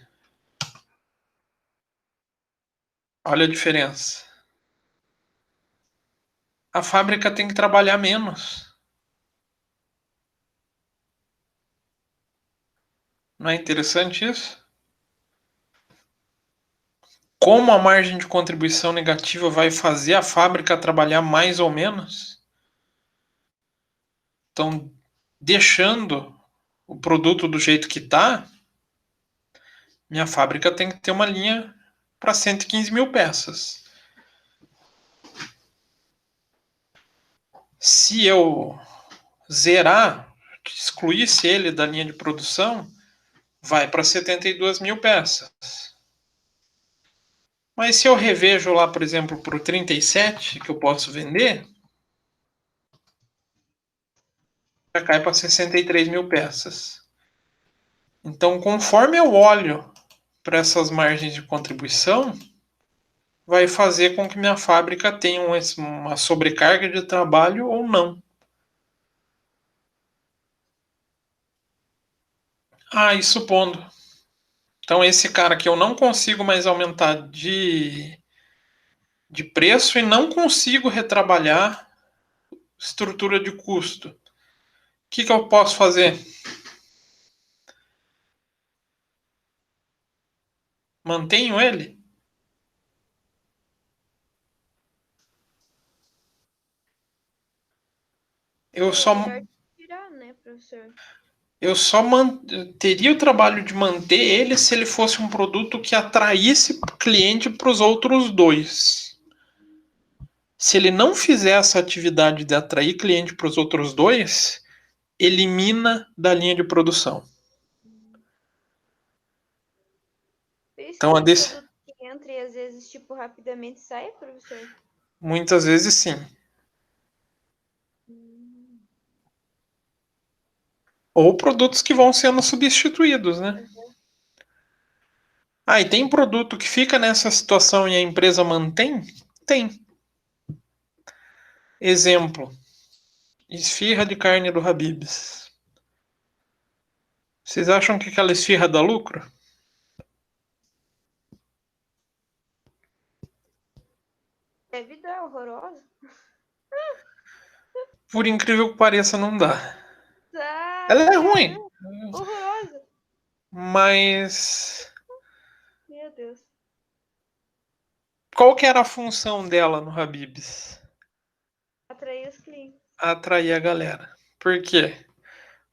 Olha a diferença. A fábrica tem que trabalhar menos. Não é interessante isso? Como a margem de contribuição negativa vai fazer a fábrica trabalhar mais ou menos? Então, deixando o produto do jeito que está, minha fábrica tem que ter uma linha para 115 mil peças. Se eu zerar, excluísse ele da linha de produção, vai para 72 mil peças. Mas se eu revejo lá, por exemplo, para o 37, que eu posso vender, já cai para 63 mil peças. Então, conforme eu olho para essas margens de contribuição, vai fazer com que minha fábrica tenha uma sobrecarga de trabalho ou não. E supondo. Então, esse cara que eu não consigo mais aumentar de preço e não consigo retrabalhar estrutura de custo. O que eu posso fazer? Mantenho ele? Eu só Tirar, né, professor? Teria o trabalho de manter ele se ele fosse um produto que atraísse cliente para os outros dois. Se ele não fizer essa atividade de atrair cliente para os outros dois, elimina da linha de produção. Por isso Então, que o produto que entra e às vezes, tipo, rapidamente sai, professor? Muitas vezes sim. Ou produtos que vão sendo substituídos, né? E tem produto que fica nessa situação e a empresa mantém? Tem. Exemplo. Esfirra de carne do Habib's. Vocês acham que aquela esfirra dá lucro? Deve dar, horrorosa. Por incrível que pareça, não dá. Ela é ruim. Horrorosa. Mas... Meu Deus. Qual que era a função dela no Habib's? Atrair os clientes. Atrair a galera. Por quê?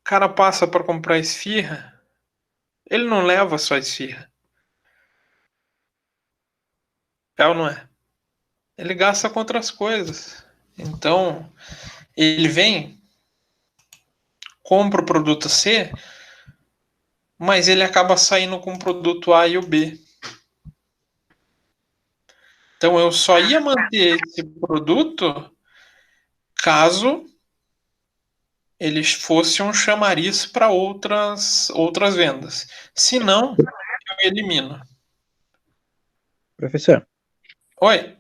O cara passa para comprar esfirra, ele não leva só esfirra. É ou não é? Ele gasta com outras coisas. Então, ele vem, compra o produto C, mas ele acaba saindo com o produto A e o B. Então, eu só ia manter esse produto caso ele fosse um chamariz para outras vendas. Se não, eu elimino. Professor, Oi,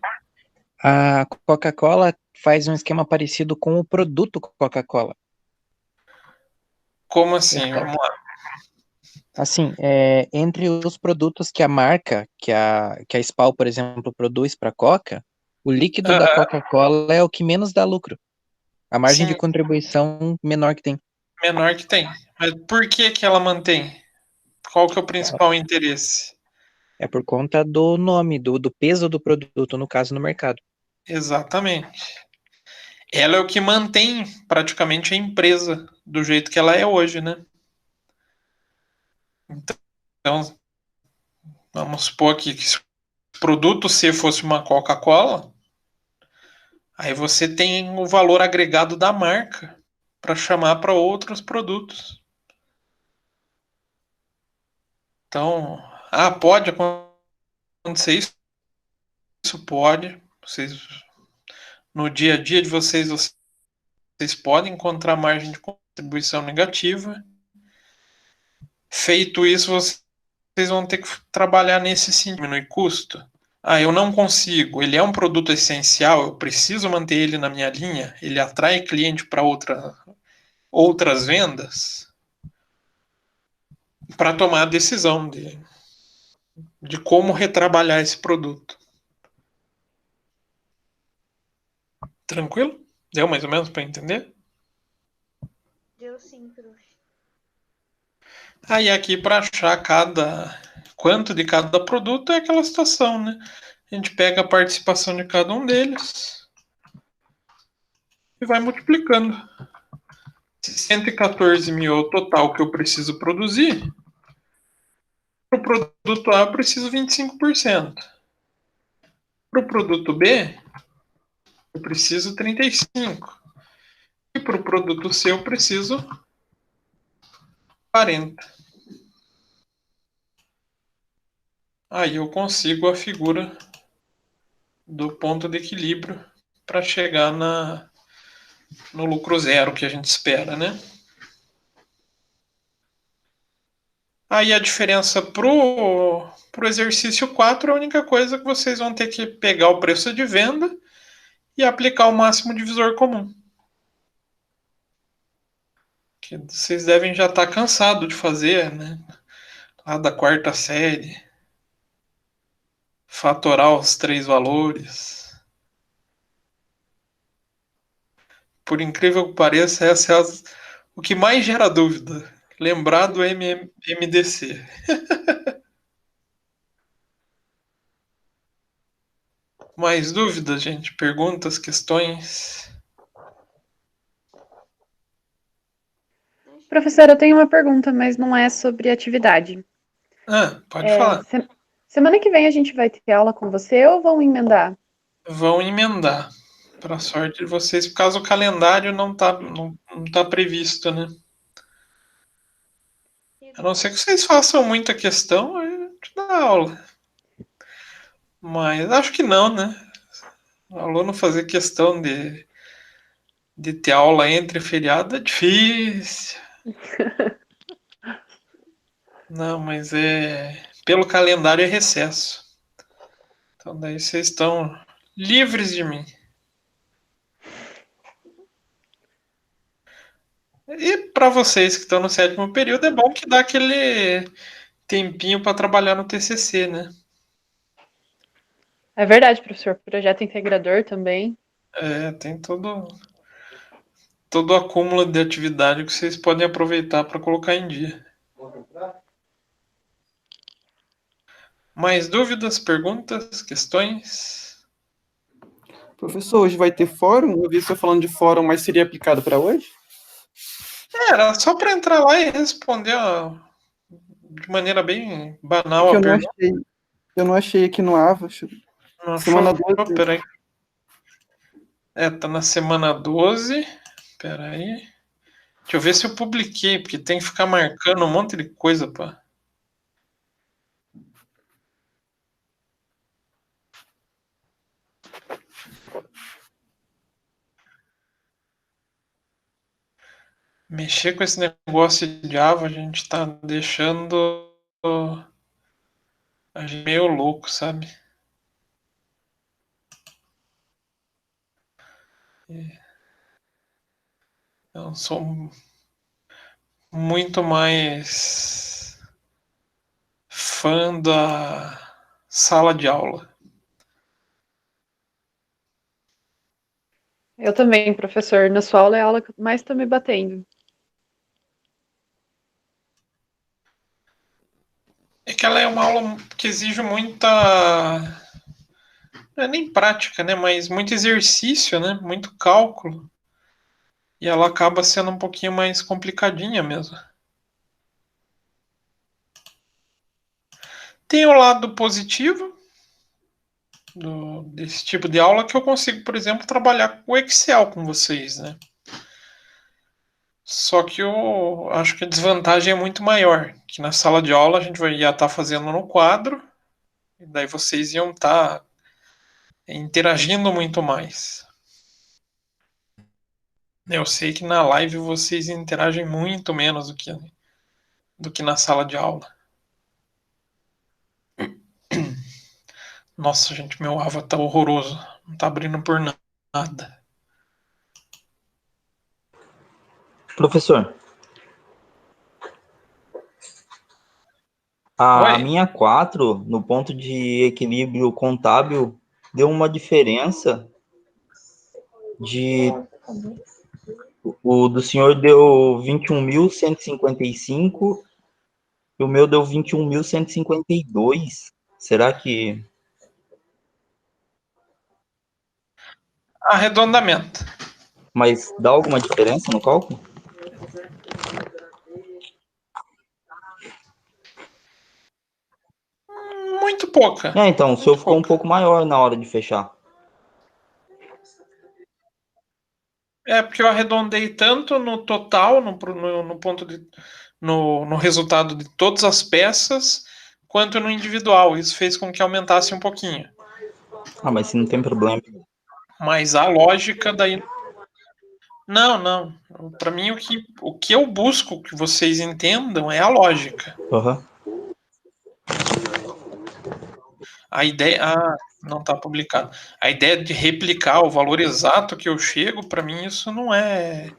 a Coca-Cola faz um esquema parecido com o produto Coca-Cola. como assim? Vamos lá. Assim, entre os produtos que a marca, que a Spal, por exemplo, produz para a Coca, o líquido da Aham, Coca-Cola é o que menos dá lucro. A margem de sim, contribuição menor que tem. menor que tem. Mas por que que ela mantém? Qual que é o principal interesse? É por conta do nome, do peso do produto, no caso, no mercado. Exatamente. Ela é o que mantém praticamente a empresa do jeito que ela é hoje, né? Então, vamos supor aqui que se o produto C fosse uma Coca-Cola, aí você tem o valor agregado da marca para chamar para outros produtos. Então, pode acontecer isso? Isso pode. Vocês, no dia a dia de vocês podem encontrar margem de contribuição negativa. Feito isso, vocês vão ter que trabalhar nesse sentido, diminuir custo. Eu não consigo. Ele é um produto essencial, eu preciso manter ele na minha linha. Ele atrai cliente para outras vendas para tomar a decisão de como retrabalhar esse produto. Tranquilo? Deu mais ou menos para entender? Deu sim, prof. Aí aqui para achar quanto de cada produto é aquela situação, né? A gente pega a participação de cada um deles e vai multiplicando. Se 114 mil é o total que eu preciso produzir, para o produto A eu preciso 25%. Para o produto B, eu preciso 35%. E para o produto C, eu preciso 40%. Aí eu consigo a figura do ponto de equilíbrio para chegar no lucro zero que a gente espera, né? Aí a diferença pro exercício 4 é a única coisa que vocês vão ter que pegar o preço de venda e aplicar o máximo divisor comum. Que vocês devem já estar cansados de fazer, né? Lá da quarta série. Fatorar os três valores. Por incrível que pareça, essa é o que mais gera dúvida. Lembrar do MDC. Mais dúvidas, gente? Perguntas, questões? Professora, eu tenho uma pergunta, mas não é sobre atividade. Pode falar. Semana que vem a gente vai ter aula com você ou vão emendar? Vão emendar. Para sorte de vocês, por causa do calendário não tá previsto, né? A não ser que vocês façam muita questão, a gente dá aula. Mas acho que não, né? O aluno fazer questão de ter aula entre feriado é difícil. Não, mas pelo calendário é recesso. Então daí vocês estão livres de mim. E para vocês que estão no sétimo período, é bom que dá aquele tempinho para trabalhar no TCC, né? É verdade, professor. Projeto integrador também. Tem todo o acúmulo de atividade que vocês podem aproveitar para colocar em dia. Mais dúvidas, perguntas, questões? Professor, hoje vai ter fórum? Eu vi você falando de fórum, mas seria aplicado para hoje? Era só para entrar lá e responder de maneira bem banal Que a pergunta. eu não achei aqui no AVA. Não Semana achou? 12. Peraí. Tá na semana 12. Peraí. Deixa eu ver se eu publiquei, porque tem que ficar marcando um monte de coisa, pá. Mexer com esse negócio de Java, a gente tá deixando a gente meio louco, sabe? Eu sou muito mais fã da sala de aula. Eu também, professor. Na sua aula é a aula que mais tá me batendo. É que ela é uma aula que exige muita. Não é nem prática, né? Mas muito exercício, né? Muito cálculo. E ela acaba sendo um pouquinho mais complicadinha mesmo. Tem o lado positivo desse tipo de aula que eu consigo, por exemplo, trabalhar com o Excel com vocês, né? Só que eu acho que a desvantagem é muito maior. Que na sala de aula a gente ia estar fazendo no quadro, e daí vocês iam estar interagindo muito mais. Eu sei que na live vocês interagem muito menos do que na sala de aula. Nossa, gente, meu Ava tá horroroso. Não tá abrindo por nada. Professor, a Oi? minha 4 no ponto de equilíbrio contábil, deu uma diferença de. O do senhor deu 21.155 e o meu deu 21.152. Será que. Arredondamento. Mas dá alguma diferença no cálculo? Muito pouca. É, então, o seu Muito ficou um pouca. pouco maior na hora de fechar. É, porque eu arredondei tanto no total, no ponto no resultado de todas as peças, quanto no individual. Isso fez com que aumentasse um pouquinho. Ah, mas se não tem problema. Mas a lógica daí. Não, não. Para mim, o que eu busco que vocês entendam é a lógica. Aham. A ideia. Ah, não está publicado. A ideia de replicar o valor exato que eu chego, para mim, isso não é.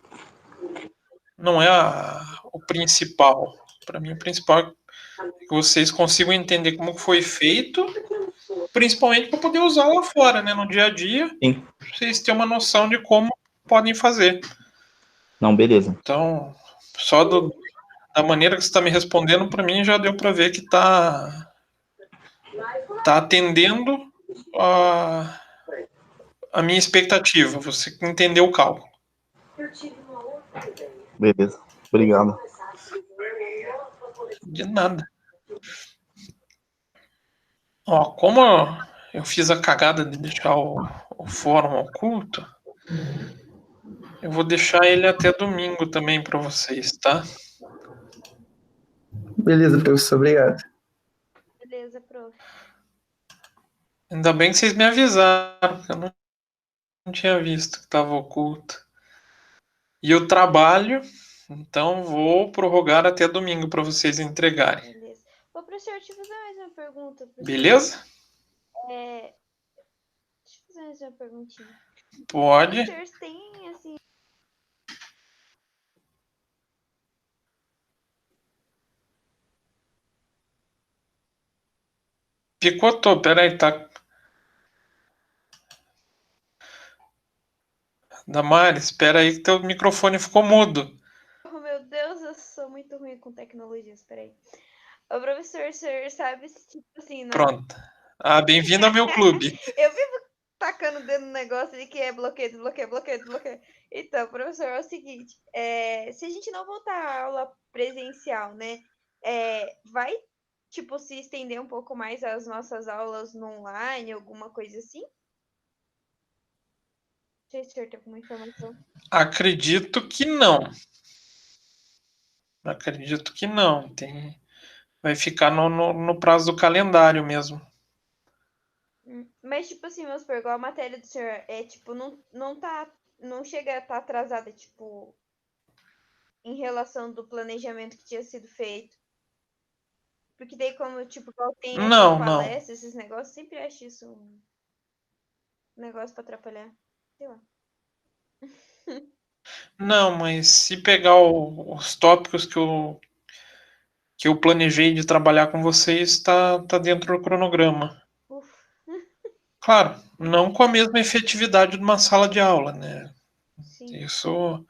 Não é o principal. Para mim, o principal é que vocês consigam entender como foi feito, principalmente para poder usar lá fora, né, no dia a dia, Sim. pra vocês terem uma noção de como podem fazer. Não, beleza. Então, só da maneira que você está me respondendo, para mim já deu para ver que tá atendendo a minha expectativa. Você entendeu o cálculo. Beleza. Obrigado. De nada. Ó, como eu fiz a cagada de deixar o fórum oculto, eu vou deixar ele até domingo também para vocês, tá? Beleza, professor, obrigado. Beleza, prof. Ainda bem que vocês me avisaram, que eu não tinha visto que estava oculto. E eu trabalho, então vou prorrogar até domingo para vocês entregarem. Beleza. Ô, professor, deixa eu fazer mais uma pergunta. Professor. Beleza? Deixa eu fazer mais uma perguntinha. Pode. Professores têm, assim... Picotou, peraí, tá. Damares, espera aí que teu microfone ficou mudo. Oh, meu Deus, eu sou muito ruim com tecnologia, espera aí. Ô, professor, o senhor sabe se, tipo assim... Não... Pronto. Ah, bem-vindo ao meu clube. Eu vivo tacando o dedo no negócio de que é bloqueio, desbloqueio, bloqueio, desbloqueio. Então, professor, é o seguinte, se a gente não voltar à aula presencial, né, vai, tipo, se estender um pouco mais as nossas aulas no online, alguma coisa assim? Não sei se o senhor tem alguma informação. Acredito que não. Acredito que não. Vai ficar no prazo do calendário mesmo. Mas, tipo assim, vamos supor, igual a matéria do senhor, tipo, não chega a estar atrasada, tipo... em relação do planejamento que tinha sido feito. Porque daí, como, tipo, igual tem essas Não, não. palestras, esses negócios, sempre acho isso um negócio pra atrapalhar. Sei lá. Não, mas se pegar os tópicos que eu planejei de trabalhar com vocês, tá dentro do cronograma. Ufa. Claro, não com a mesma efetividade de uma sala de aula, né? Sim. Isso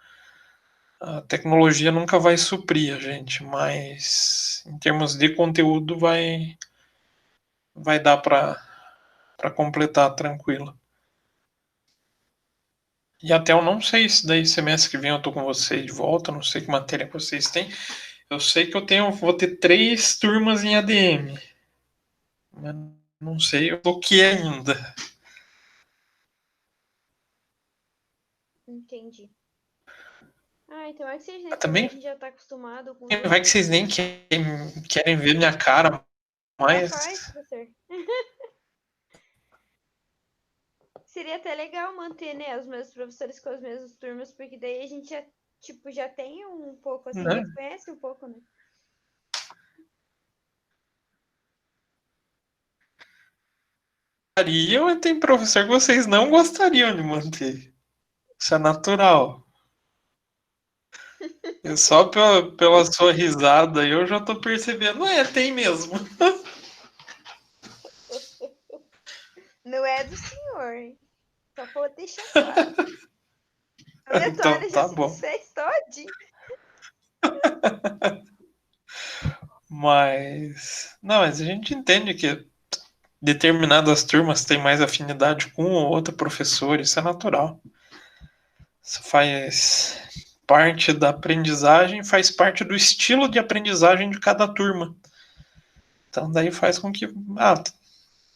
a tecnologia nunca vai suprir a gente, mas em termos de conteúdo vai dar para completar tranquilo. E até eu não sei se daí semestre que vem eu tô com vocês de volta, não sei que matéria que vocês têm. Eu sei que vou ter 3 turmas em ADM. Mas não sei o que é ainda. Entendi. Então é que vocês, né? Também A gente já tá acostumado com vai que vocês nem querem ver minha cara mais. Capaz, professor. Seria até legal manter, né, os mesmos professores com as mesmas turmas, porque daí a gente já, tipo, já tem um pouco, assim, Né? já conhece um pouco, né? E tem professor que vocês não gostariam de manter. Isso é natural. E só pela sua risada eu já tô percebendo. Tem mesmo. Não é do senhor, hein? Só vou deixar claro. A minha Então toalha já tá se bom. desfez todinho. Mas a gente entende que determinadas turmas têm mais afinidade com um ou outro professor, isso é natural. Isso faz parte da aprendizagem, faz parte do estilo de aprendizagem de cada turma. Então daí faz com que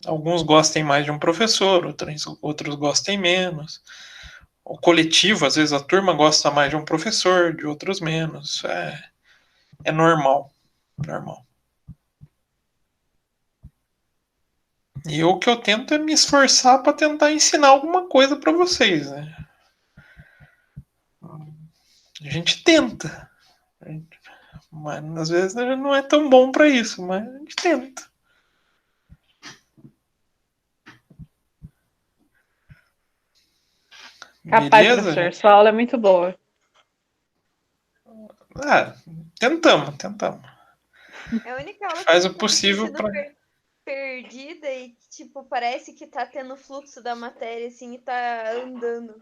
alguns gostem mais de um professor, outros gostem menos. O coletivo, às vezes a turma gosta mais de um professor, de outros menos. Isso é normal. Normal. E o que eu tento é me esforçar para tentar ensinar alguma coisa para vocês, né? A gente tenta. Mas às vezes não é tão bom para isso, mas a gente tenta. Capaz, Beleza, professor. gente? Sua aula é muito boa. Tentamos. É a única aula que Faz eu o tô me possível sentindo para. perdida e, tipo, parece que tá tendo fluxo da matéria, assim, e tá andando.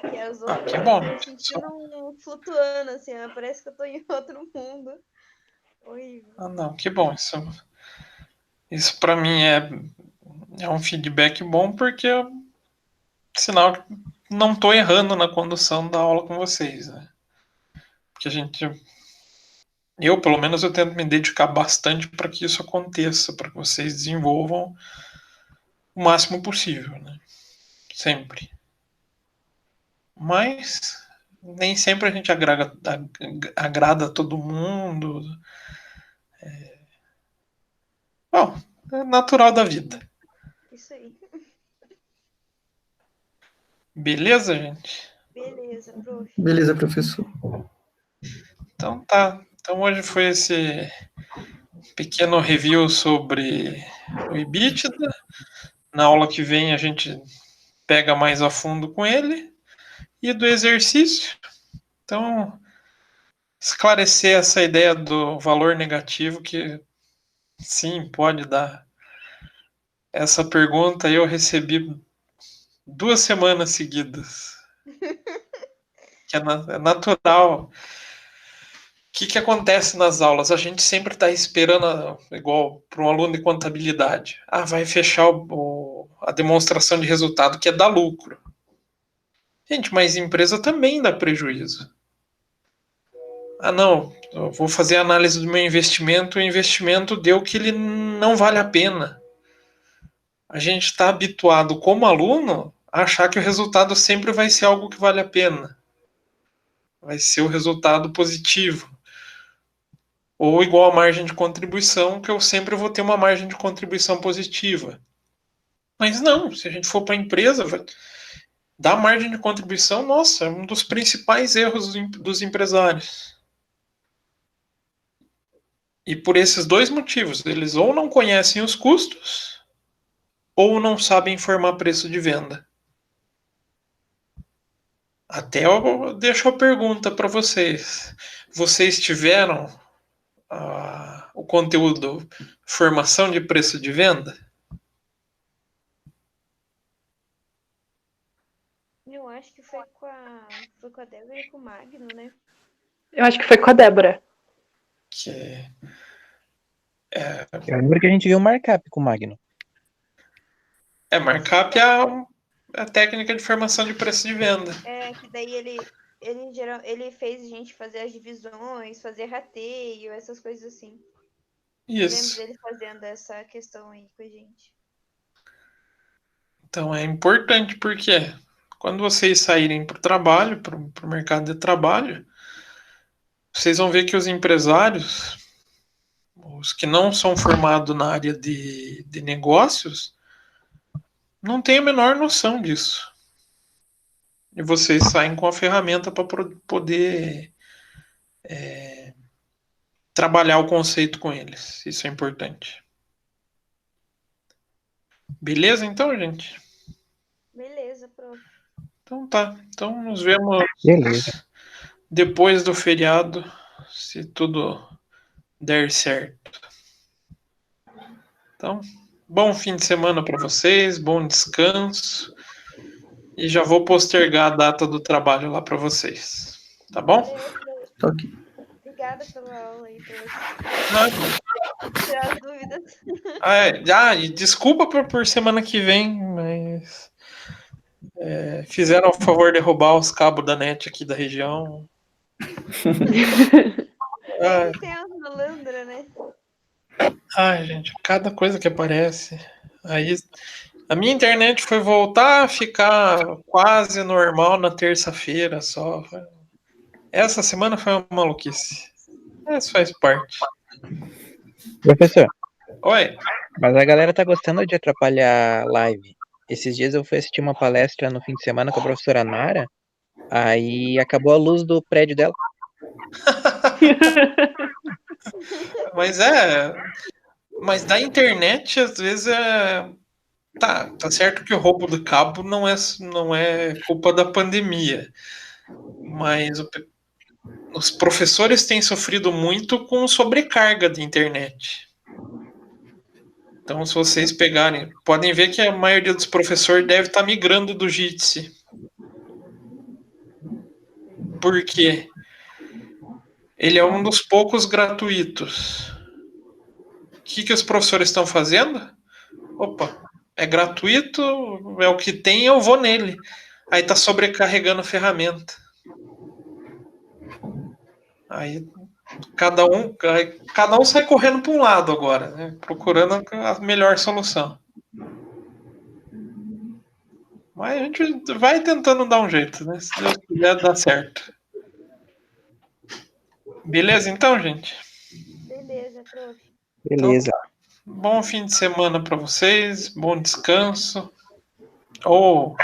Porque as outras Que eu bom. tô me sentindo flutuando, assim, parece que eu tô em outro mundo. Horrível. Não, que bom. Isso para mim é um feedback bom porque é sinal que não tô errando na condução da aula com vocês, né? Porque eu pelo menos eu tento me dedicar bastante para que isso aconteça, para que vocês desenvolvam o máximo possível, né? Sempre. Mas nem sempre a gente agrada todo mundo. Bom, é natural da vida. Isso aí. Beleza, gente? Beleza, prof. Beleza, professor. Então tá. Então hoje foi esse pequeno review sobre o EBITDA. Na aula que vem a gente pega mais a fundo com ele. E do exercício. Então, esclarecer essa ideia do valor negativo que sim, pode dar. Essa pergunta eu recebi 2 semanas seguidas. Que é natural. O que acontece nas aulas? A gente sempre está esperando, igual para um aluno de contabilidade. Vai fechar a demonstração de resultado que é dar lucro. Gente, mas empresa também dá prejuízo. Não, eu vou fazer a análise do meu investimento, o investimento deu que ele não vale a pena. A gente está habituado como aluno a achar que o resultado sempre vai ser algo que vale a pena. Vai ser o resultado positivo. Ou igual a margem de contribuição, que eu sempre vou ter uma margem de contribuição positiva. Mas não, se a gente for para a empresa, da margem de contribuição, nossa, é um dos principais erros dos empresários. E por esses dois motivos, eles ou não conhecem os custos, ou não sabem informar preço de venda. Até eu deixo a pergunta para vocês. Vocês tiveram o conteúdo formação de preço de venda? Eu acho que foi com a Débora e com o Magno, né? Eu acho que foi com a Débora. Que Eu lembro que a gente viu o markup com o Magno. markup é a técnica de formação de preço de venda. Que daí ele fez a gente fazer as divisões, fazer rateio, essas coisas assim. Isso. Eu lembro dele fazendo essa questão aí com a gente. Então é importante porque quando vocês saírem para o trabalho, para o mercado de trabalho, vocês vão ver que os empresários, os que não são formados na área de negócios, não têm a menor noção disso. E vocês saem com a ferramenta para poder trabalhar o conceito com eles. Isso é importante. Beleza, então, gente? Beleza, prof. Então tá. Então nos vemos Beleza. depois do feriado, se tudo der certo. Então, bom fim de semana para vocês, bom descanso. E já vou postergar a data do trabalho lá para vocês. Tá bom? Tô aqui. Obrigada pela aula aí, pela tirar as dúvidas. E desculpa por semana que vem, mas fizeram o favor de roubar os cabos da net aqui da região. Tem as malandras, né? Ai, gente, cada coisa que aparece. Aí a minha internet foi voltar a ficar quase normal na terça-feira só. Essa semana foi uma maluquice. Isso faz parte. Professor, Oi. mas a galera tá gostando de atrapalhar a live. Esses dias eu fui assistir uma palestra no fim de semana com a professora Nara, aí acabou a luz do prédio dela. Mas da internet, às vezes, tá certo que o roubo do cabo não é culpa da pandemia. Mas os professores têm sofrido muito com sobrecarga de internet. Então, se vocês pegarem, podem ver que a maioria dos professores deve estar migrando do Jitsi. Por quê? Ele é um dos poucos gratuitos. O que os professores estão fazendo? Opa, é gratuito, é o que tem, eu vou nele. Aí tá sobrecarregando a ferramenta. Aí cada um sai correndo para um lado agora, né? Procurando a melhor solução. Mas a gente vai tentando dar um jeito, né? Se Deus quiser, dá certo. Beleza, então, gente? Beleza, prof. Beleza. Então, bom fim de semana para vocês, bom descanso. Ou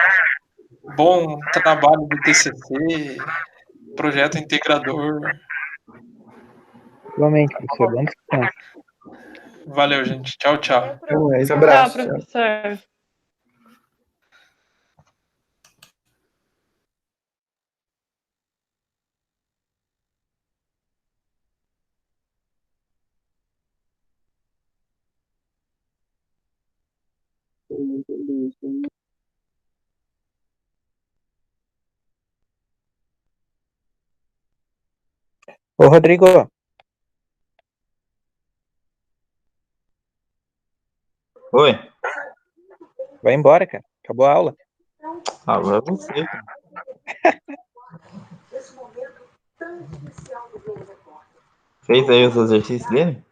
bom trabalho do TCC, projeto integrador. Igualmente, professor. Bom descanso. Valeu, gente. Tchau, tchau. Valeu, prof. Esse abraço. Tchau, professor. Ô, Rodrigo, Oi. vai embora, cara. Acabou a aula. Agora é você, cara. Fez aí os exercícios dele?